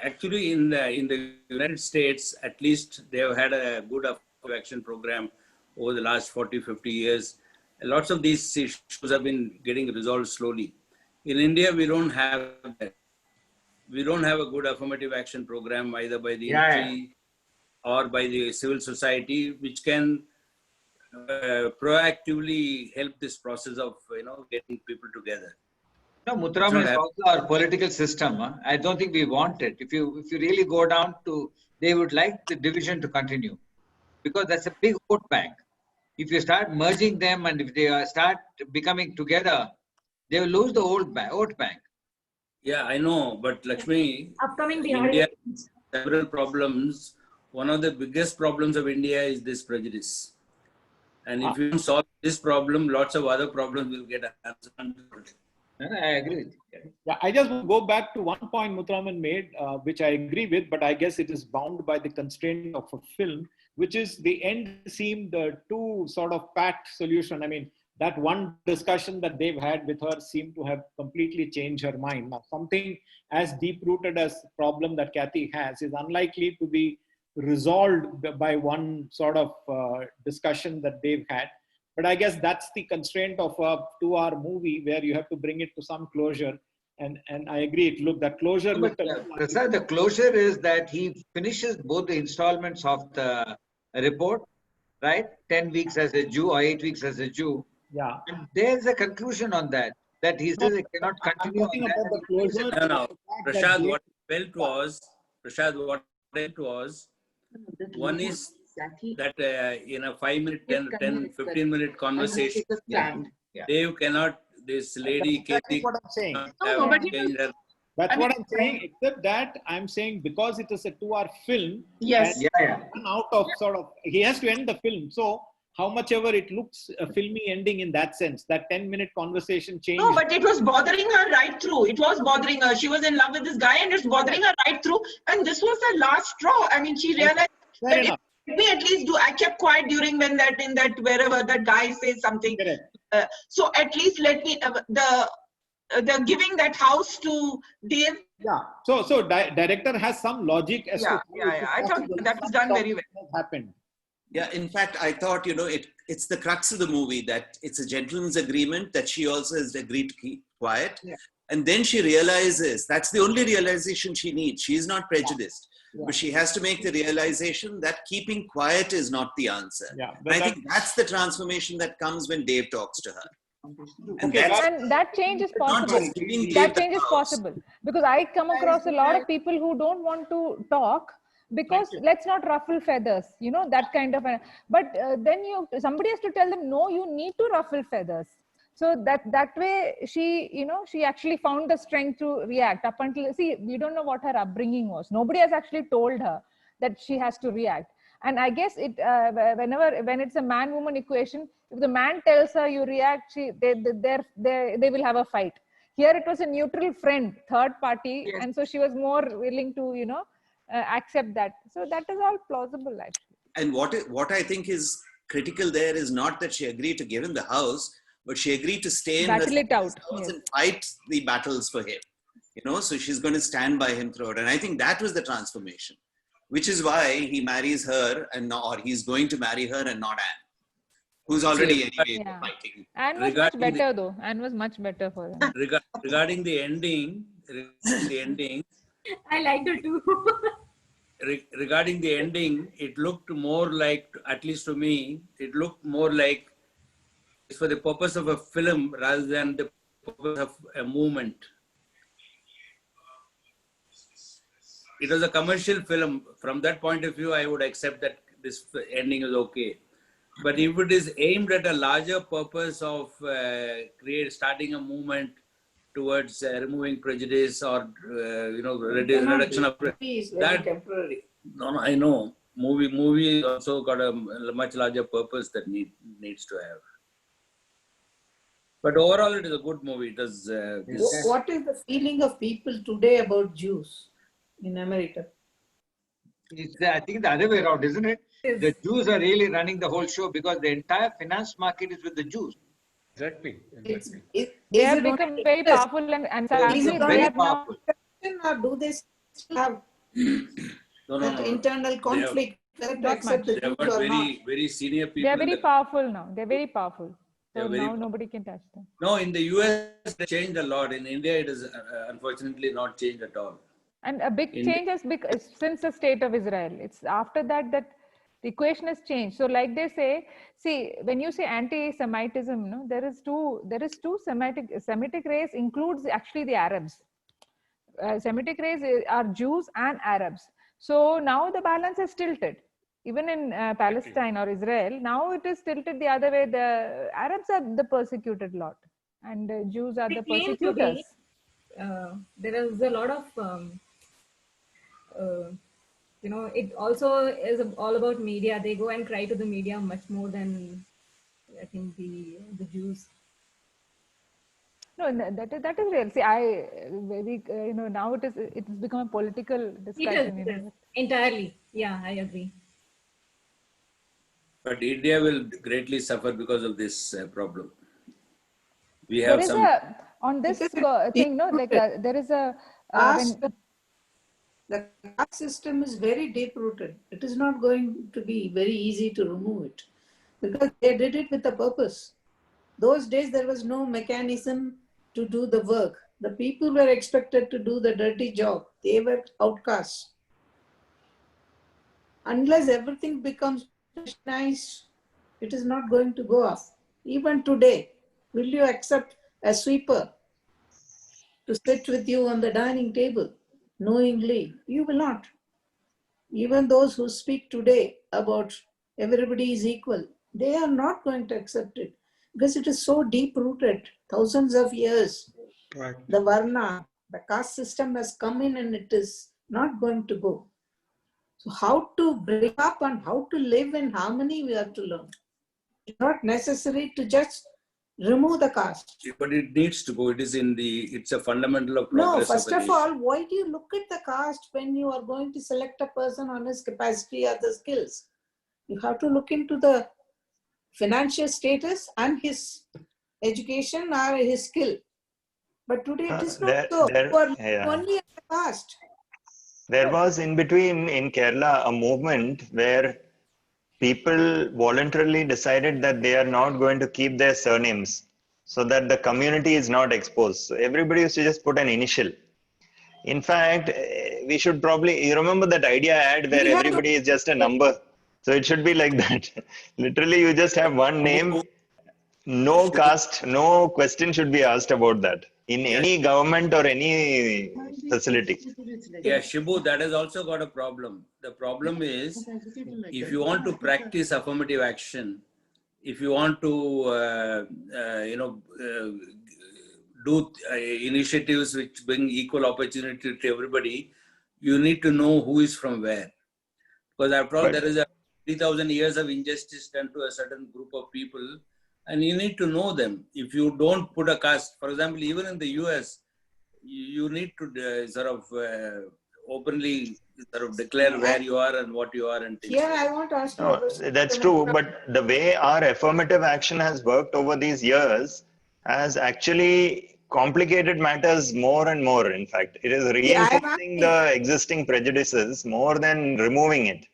actually, in the United States, at least they have had a good affirmative action program over the last 40, 50 years. Lots of these issues have been getting resolved slowly. In India, we don't have that. We don't have a good affirmative action program either by the military or by the civil society, which can proactively help this process of getting people together. No, Muthuraman is also our political system. I don't think we want it. If you really go down to, they would like the division to continue because that's a big vote bank. If you start merging them and if they start becoming together, they will lose the old vote bank. Yeah, I know, but Lakshmi, upcoming India has several problems. One of the biggest problems of India is this prejudice. And if you solve this problem, lots of other problems will get answered. I agree. Yeah, I just go back to one point Muthuraman made, which I agree with, but I guess it is bound by the constraint of a film, which is the end seemed too sort of pat solution. I mean, that one discussion that they've had with her seemed to have completely changed her mind. Now, something as deep-rooted as the problem that Kathy has is unlikely to be resolved by one sort of discussion that they've had. But I guess that's the constraint of a 2-hour movie where you have to bring it to some closure. And I agree, that closure... Prasad, the closure is that he finishes both the installments of the report, right? 10 weeks as a Jew or 8 weeks as a Jew. Yeah. And there's a conclusion on that he says it cannot continue on that. No. Prasad, what felt was, one is that in a 5-minute, 10, 15-minute conversation, Dave cannot, this lady, Kathy, what I'm saying. That's what I'm saying, except that I'm saying because it is a 2-hour film, out of sort of, he has to end the film. So, how much ever it looks a filmy ending in that sense, that 10-minute conversation changed. No, but it was bothering her right through. It was bothering her. She was in love with this guy and it's bothering her right through. And this was the last straw. I mean, she realized that let me at least do, I kept quiet during when wherever that guy says something. So at least let me, the giving that house to Dave. Yeah. So director has some logic as to I thought that was done very well. Happened. Yeah, in fact, I thought, it's the crux of the movie that it's a gentleman's agreement that she also has agreed to keep quiet. Yeah. And then she realizes, that's the only realization she needs. She is not prejudiced, but she has to make the realization that keeping quiet is not the answer. Yeah, I think that's the transformation that comes when Dave talks to her. And Okay, that's And that change is not possible. just giving That Dave the change is house. possible because I come across a lot of people who don't want to talk because let's not ruffle feathers, you know, that kind of a, but then somebody has to tell them, no, you need to ruffle feathers. So that way she, you know, she actually found the strength to react up until, see, we don't know what her upbringing was. Nobody has actually told her that she has to react. And I guess it when it's a man-woman equation, if the man tells her you react, they will have a fight. Here it was a neutral friend, third party, and so she was more willing to, you know, accept that. So that is all plausible, actually. And what I think is critical there is not that she agreed to give him the house, but she agreed to stay in Battle her it out, house yes. and fight the battles for him. You know, so she's going to stand by him throughout. And I think that was the transformation, which is why he marries her or he's going to marry her and not Anne, who's already anyway fighting. Anne was much better though. Anne was much better for him. Regarding the ending, I liked it too. regarding the ending, it looked more like, at least to me, it looked more like it's for the purpose of a film rather than the purpose of a movement. It was a commercial film. From that point of view, I would accept that this ending is okay. But if it is aimed at a larger purpose of starting a movement towards removing prejudice or reduction of that temporary. No, I know. Movie also got a much larger purpose that needs to have. But overall, it is a good movie. It does. What is the feeling of people today about Jews in America? I think the other way around, isn't it? The Jews are really running the whole show because the entire finance market is with the Jews. Exactly. They have become very powerful and sadly very they are powerful. Or do they still have that internal conflict? Whether to accept the They have Jews got or not? very senior people. They are very powerful now. They're very powerful. So very now powerful. nobody can touch them. No, in the US, they changed a lot. In India, it is unfortunately not changed at all. And a big change has become since the state of Israel. It's after that the equation has changed. So like they say, see, when you say anti-Semitism, no, there is two Semitic race includes actually the Arabs. Semitic race are Jews and Arabs. So now the balance is tilted. Even in Palestine or Israel, now it is tilted the other way. The Arabs are the persecuted lot and the Jews are the persecutors. There is a lot of it also is all about media. They go and cry to the media much more than I think the Jews. No, that is real. See, now it's become a political discussion. It is entirely. Yeah, I agree. But India will greatly suffer because of this problem. We There have is on this thing, no, like there is a the caste system is very deep rooted. It is not going to be very easy to remove it because they did it with a purpose. Those days there was no mechanism to do the work. The people were expected to do the dirty job. They were outcasts. Unless everything becomes nice, it is not going to go off. Even today, will you accept a sweeper to sit with you on the dining table knowingly? You will not. Even those who speak today about everybody is equal, they are not going to accept it because it is so deep rooted, thousands of years. Right. The Varna, the caste system has come in and it is not going to go. So how to break up and how to live in harmony we have to learn. It's not necessary to just remove the caste. But it needs to go. It's a fundamental of No, progress. first of all, why do you look at the caste when you are going to select a person on his capacity or the skills? You have to look into the financial status and his education or his skill. But today it is not so. You are only at the caste. There was in between in Kerala a movement where people voluntarily decided that they are not going to keep their surnames so that the community is not exposed. So everybody used to just put an initial. In fact, we should probably, you remember that idea ad where everybody is just a number. So it should be like that. Literally, you just have one name No caste, no question should be asked about that in any government or any facility. Yeah, Shibu, that has also got a problem. The problem is, if you want to practice affirmative action, if you want to, do initiatives which bring equal opportunity to everybody, you need to know who is from where. Because after all, there is a 3,000 years of injustice done to a certain group of people, and you need to know them. If you don't put a caste, for example, even in the US, you need to openly sort of declare where you are and what you are and things. Yeah, I want to ask you. No, that's true. But the way our affirmative action has worked over these years has actually complicated matters more and more. In fact, it is reinforcing the existing prejudices more than removing it.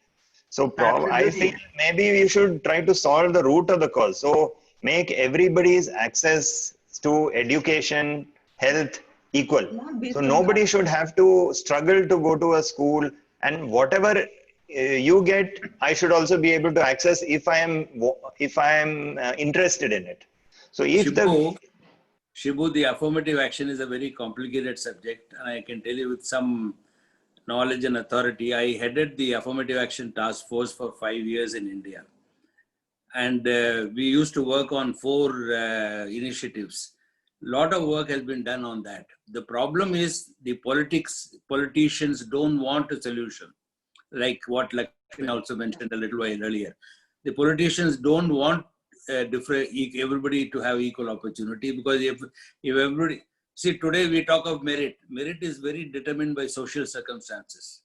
So I feel maybe we should try to solve the root of the cause. So make everybody's access to education, health equal. So nobody should have to struggle to go to a school, and whatever you get, I should also be able to access if I am interested in it. So if Shibu, the affirmative action is a very complicated subject, and I can tell you with some knowledge and authority, I headed the affirmative action task force for 5 years in India. And we used to work on 4 initiatives. A lot of work has been done on that. The problem is the politicians don't want a solution, like what Lakshmi also mentioned a little while earlier. The politicians don't want everybody to have equal opportunity, because if everybody, see, today we talk of merit. Merit is very determined by social circumstances.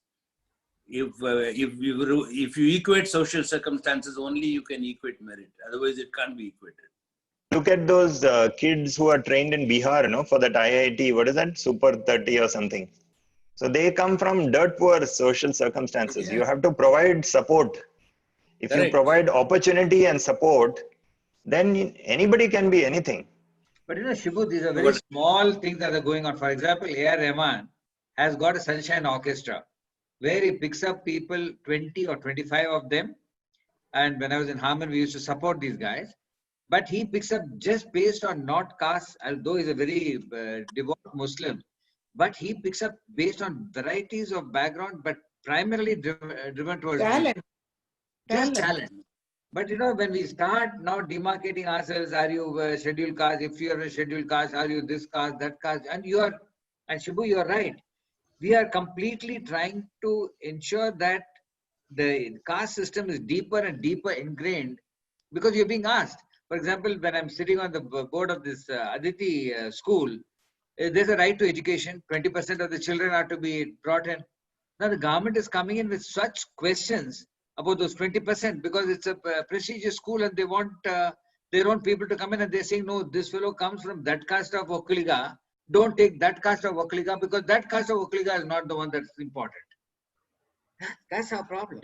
If you equate social circumstances only, you can equate merit. Otherwise, it can't be equated. Look at those kids who are trained in Bihar, for that IIT. What is that? Super 30 or something. So they come from dirt poor social circumstances. You have to provide support. If you provide opportunity and support, then anybody can be anything. But Shibu, these are very small things that are going on. For example, A.R. Rahman has got a Sunshine Orchestra where he picks up people, 20 or 25 of them. And when I was in Harman, we used to support these guys. But he picks up just based on not caste, although he's a very devout Muslim. But he picks up based on varieties of background, but primarily driven towards talent. Just talent. But when we start now demarcating ourselves, are you a scheduled caste? If you are a scheduled caste, are you this caste, that caste? And Shibu, you are right. We are completely trying to ensure that the caste system is deeper and deeper ingrained, because you're being asked. For example, when I'm sitting on the board of this Aditi school, there's a right to education. 20% of the children are to be brought in. Now the government is coming in with such questions about those 20%, because it's a prestigious school and they want their own people to come in, and they're saying, no, this fellow comes from that caste of Okliga. Don't take that caste of Okliga, because that caste of Okliga is not the one that's important. That's our problem.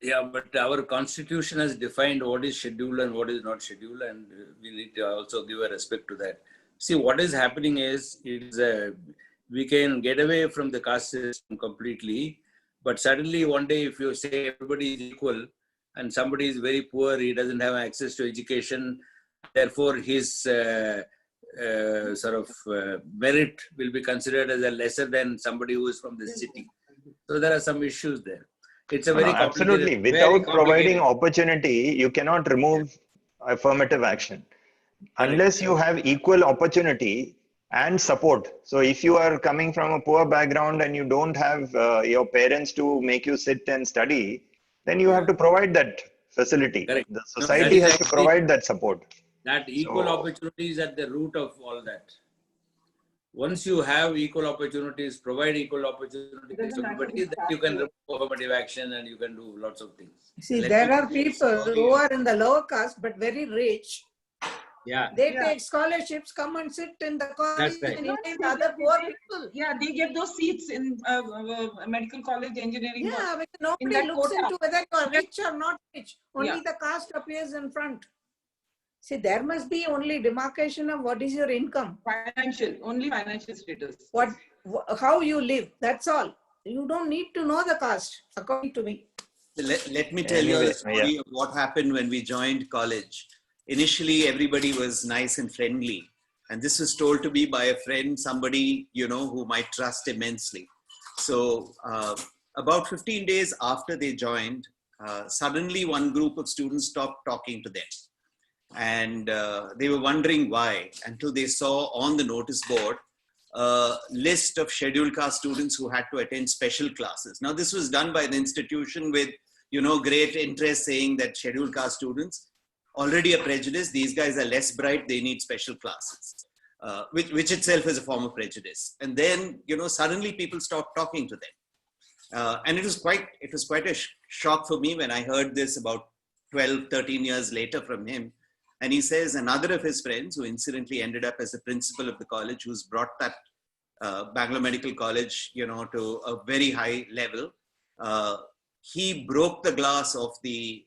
Yeah, but our constitution has defined what is scheduled and what is not scheduled, and we need to also give a respect to that. See, what is happening is, we can get away from the caste system completely, but suddenly one day if you say everybody is equal and somebody is very poor, he doesn't have access to education, therefore his merit will be considered as a lesser than somebody who is from the city. So there are some issues there. It's a very complicated. Absolutely. Without providing opportunity, you cannot remove affirmative action. Unless you have equal opportunity and support. So if you are coming from a poor background and you don't have your parents to make you sit and study, then you have to provide that facility. Correct. The society has to provide that support. That equal opportunity is at the root of all that. Once you have equal opportunities, provide equal opportunities to everybody, then you can remove affirmative action and you can do lots of things. See, there are people who are in the lower caste but very rich. Yeah. They take scholarships, come and sit in the college and invite other poor people. Yeah, they get those seats in medical college, engineering. Yeah, because nobody looks into whether you are rich or not rich. Only the caste appears in front. See, there must be only demarcation of what is your income. Only financial status. How you live, that's all. You don't need to know the caste, according to me. Let me tell you a story of what happened when we joined college. initially everybody was nice and friendly. And this was told to me by a friend, somebody, you know, whom I trust immensely. So about 15 days after they joined, suddenly one group of students stopped talking to them. And they were wondering why, until they saw on the notice board a list of scheduled caste students who had to attend special classes. Now, this was done by the institution with, you know, great interest, saying that scheduled caste students already a prejudice. These guys are less bright. They need special classes, which itself is a form of prejudice. And then, you know, suddenly people stopped talking to them. And it was quite a shock for me when I heard this about 12, 13 years later from him. And he says another of his friends, who incidentally ended up as the principal of the college, who's brought that Bangalore Medical College, you know, to a very high level, he broke the glass of the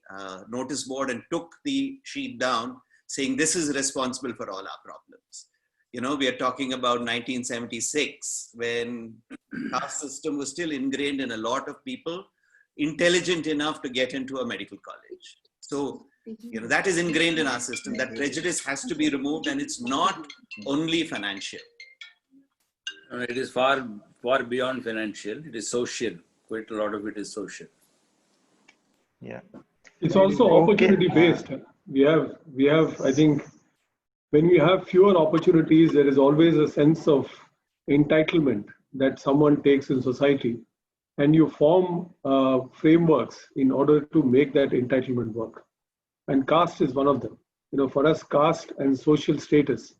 notice board and took the sheet down, saying this is responsible for all our problems. You know, we are talking about 1976, when caste system was still ingrained in a lot of people, intelligent enough to get into a medical college. So, you know, that is ingrained in our system. That prejudice has to be removed, and it's not only financial. It is far beyond financial. It is social. Quite a lot of it is social. Yeah. It's also opportunity based. We have, I think, when we have fewer opportunities, there is always a sense of entitlement that someone takes in society, and you form frameworks in order to make that entitlement work. And caste is one of them. You know, for us, caste and social status,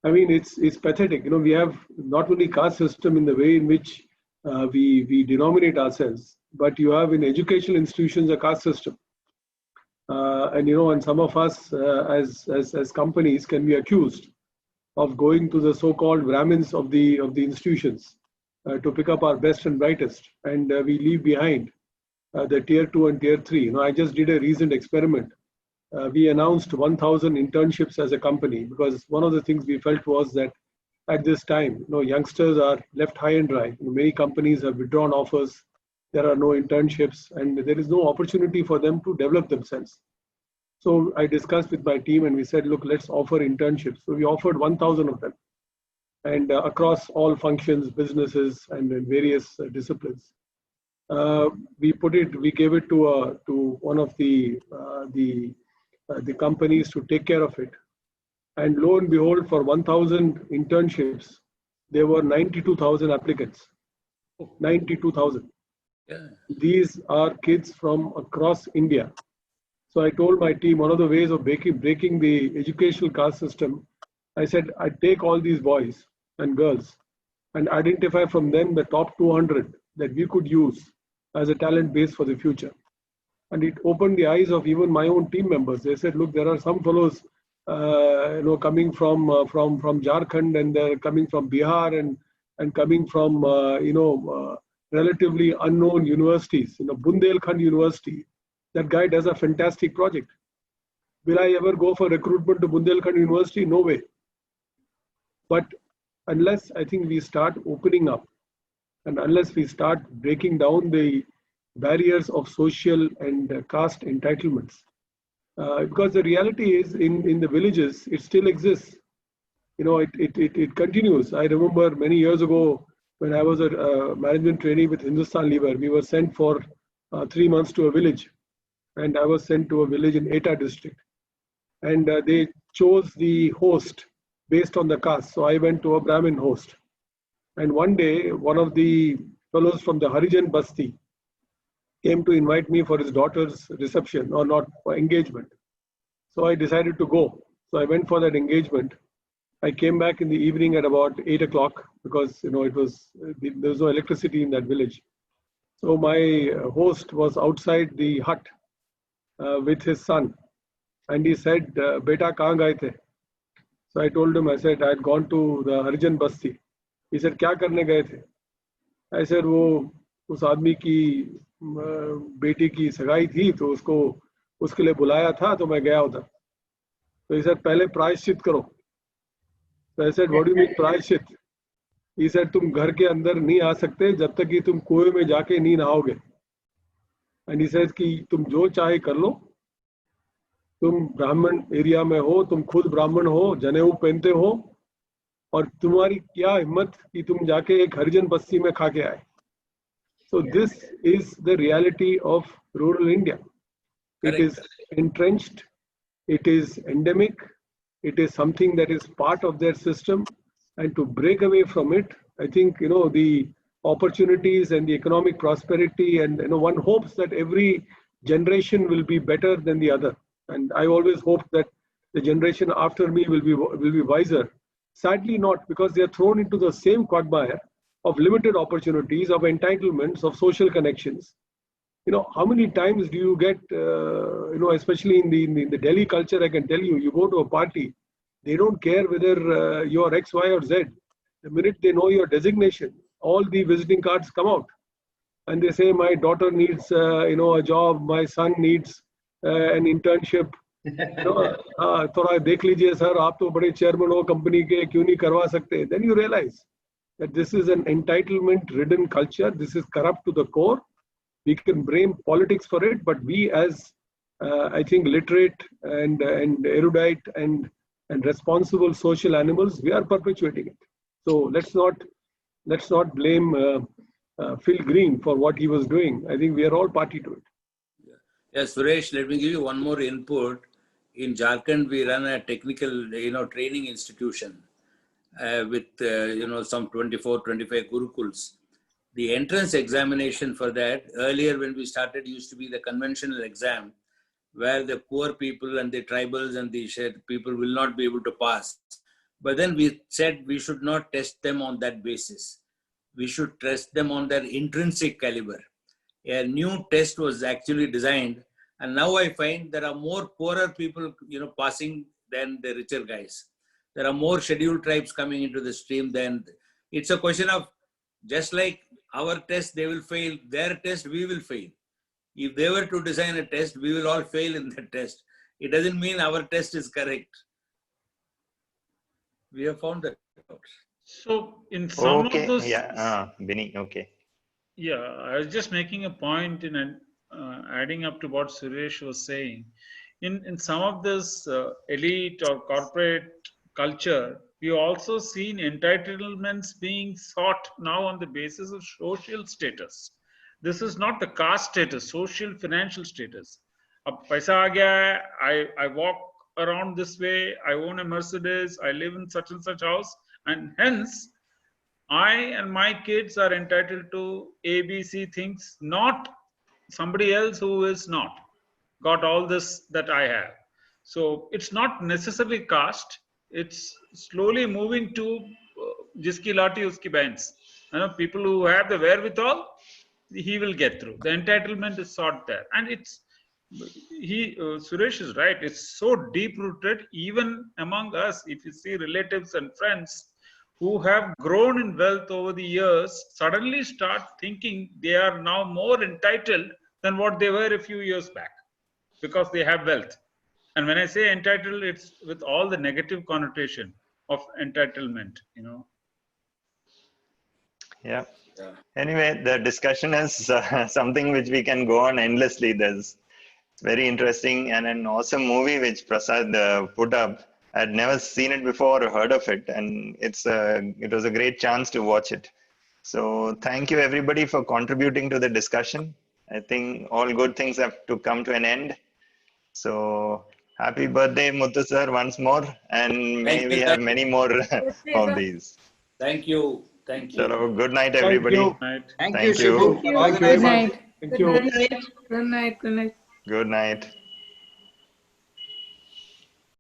I mean, it's pathetic. You know, we have not only caste system in the way in which we denominate ourselves, but you have in educational institutions a caste system. And you know, and some of us as companies can be accused of going to the so-called Brahmins of the institutions to pick up our best and brightest, and we leave behind the tier 2 and tier 3. You know, I just did a recent experiment. We announced 1,000 internships as a company, because one of the things we felt was that at this time, you know, youngsters are left high and dry. You know, many companies have withdrawn offers. There are no internships, and there is no opportunity for them to develop themselves. So I discussed with my team, and we said, look, let's offer internships. So we offered 1,000 of them, and across all functions, businesses, and in various disciplines. We gave it to one of the companies to take care of it. And lo and behold, for 1,000 internships, there were 92,000 applicants. 92,000. Yeah. These are kids from across India. So I told my team, one of the ways of breaking the educational caste system, I said, I'd take all these boys and girls and identify from them the top 200 that we could use as a talent base for the future. And it opened the eyes of even my own team members. They said, look, there are some fellows you know, coming from Jharkhand, and they're coming from Bihar, and coming from you know, relatively unknown universities. You know, Bundelkhand University, that guy does a fantastic project. Will I ever go for recruitment to Bundelkhand University? No way. But unless, I think, we start opening up, and unless we start breaking down the barriers of social and caste entitlements, because the reality is, in the villages, it still exists. You know, it continues. I remember many years ago when I was a management trainee with Hindustan Lever, we were sent for 3 months to a village, and I was sent to a village in Etah district, and they chose the host based on the caste. So I went to a Brahmin host, and one day one of the fellows from the Harijan Basti came to invite me for his daughter's reception, or not, for engagement. So I decided to go. So I went for that engagement. I came back in the evening at about 8 o'clock, because you know, there was no electricity in that village. So my host was outside the hut with his son, and he said, "Beta, kahan gaye the?" So I told him, I said, I had gone to the Harijan Basti. He said, "Kya karne gaye the?" I said, "वो उस आदमी की बेटी की सगाई थी, तो उसके लिए बुलाया था, तो मैं गया उधर." तो he said, "पहले प्रायश्चित करो." So I said, "What do you mean प्रायश्चित?" He said, "तुम घर के अंदर नहीं आ सकते जब तक कि तुम कुएं में जाके नहीं नहाओगे." And he says कि तुम जो चाहे कर लो, तुम ब्राह्मण एरिया में हो, तुम खुद ब्राह्मण हो, जनेऊ पहनते हो, और तुम्हारी क्या हिम्मत कि तुम जाके एक हरिजन बस्ती में खा के आए. So this is the reality of rural India. It is entrenched, it is endemic, it is something that is part of their system, and to break away from it, I think, the opportunities and the economic prosperity, and one hopes that every generation will be better than the other. And I always hope that the generation after me will be wiser. Sadly not, because they are thrown into the same quagmire of limited opportunities, of entitlements, of social connections. How many times do you get, especially in the Delhi culture, I can tell you, you go to a party, they don't care whether you're X, Y, or Z. The minute they know your designation, all the visiting cards come out. And they say, my daughter needs, a job, my son needs an internship. थोड़ा देख लीजिए sir, आप तो बड़े chairman हो company के, क्यों नहीं करवा सकते? Then you realize that this is an entitlement-ridden culture. This is corrupt to the core. We can blame politics for it, but we as, I think, literate and erudite and responsible social animals, we are perpetuating it. So let's not blame Phil Green for what he was doing. I think we are all party to it. Yes, Suresh, let me give you one more input. In Jharkhand, we run a technical, training institution with, some 24, 25 gurukuls. The entrance examination for that, earlier when we started, used to be the conventional exam, where the poor people and the tribals and the shared people will not be able to pass. But then we said we should not test them on that basis. We should test them on their intrinsic caliber. A new test was actually designed, and now I find there are more poorer people, passing than the richer guys. There are more scheduled tribes coming into the stream than. It's a question of, just like our test, they will fail. Their test, we will fail. If they were to design a test, we will all fail in that test. It doesn't mean our test is correct. We have found that out. So in some of those, Vinny, okay. Yeah, I was just making a point in adding up to what Suresh was saying. In some of this elite or corporate culture, we also seen entitlements being sought now on the basis of social status. This is not the caste status, social, financial status. Ab paisa aa gaya hai, I walk around this way, I own a Mercedes, I live in such and such house, and hence I and my kids are entitled to ABC things, not somebody else who is not got all this that I have. So it's not necessarily caste. It's slowly moving to jiski lati uski bens. People who have the wherewithal, he will get through. The entitlement is sought there, and Suresh is right. It's so deep rooted even among us. If you see relatives and friends who have grown in wealth over the years, suddenly start thinking they are now more entitled than what they were a few years back because they have wealth. And when I say entitled, it's with all the negative connotation of entitlement, Yeah. Anyway, the discussion is something which we can go on endlessly. There's very interesting and an awesome movie which Prasad put up. I'd never seen it before or heard of it, and it was a great chance to watch it. So thank you everybody for contributing to the discussion. I think all good things have to come to an end. So happy birthday, Muthu sir, once more, and may we have many more of these. Thank you. Thank you. So good night, everybody. Thank you, Thank you. Shibu. Thank you. Thank you very much. Good night. Good night. Good night. Good night.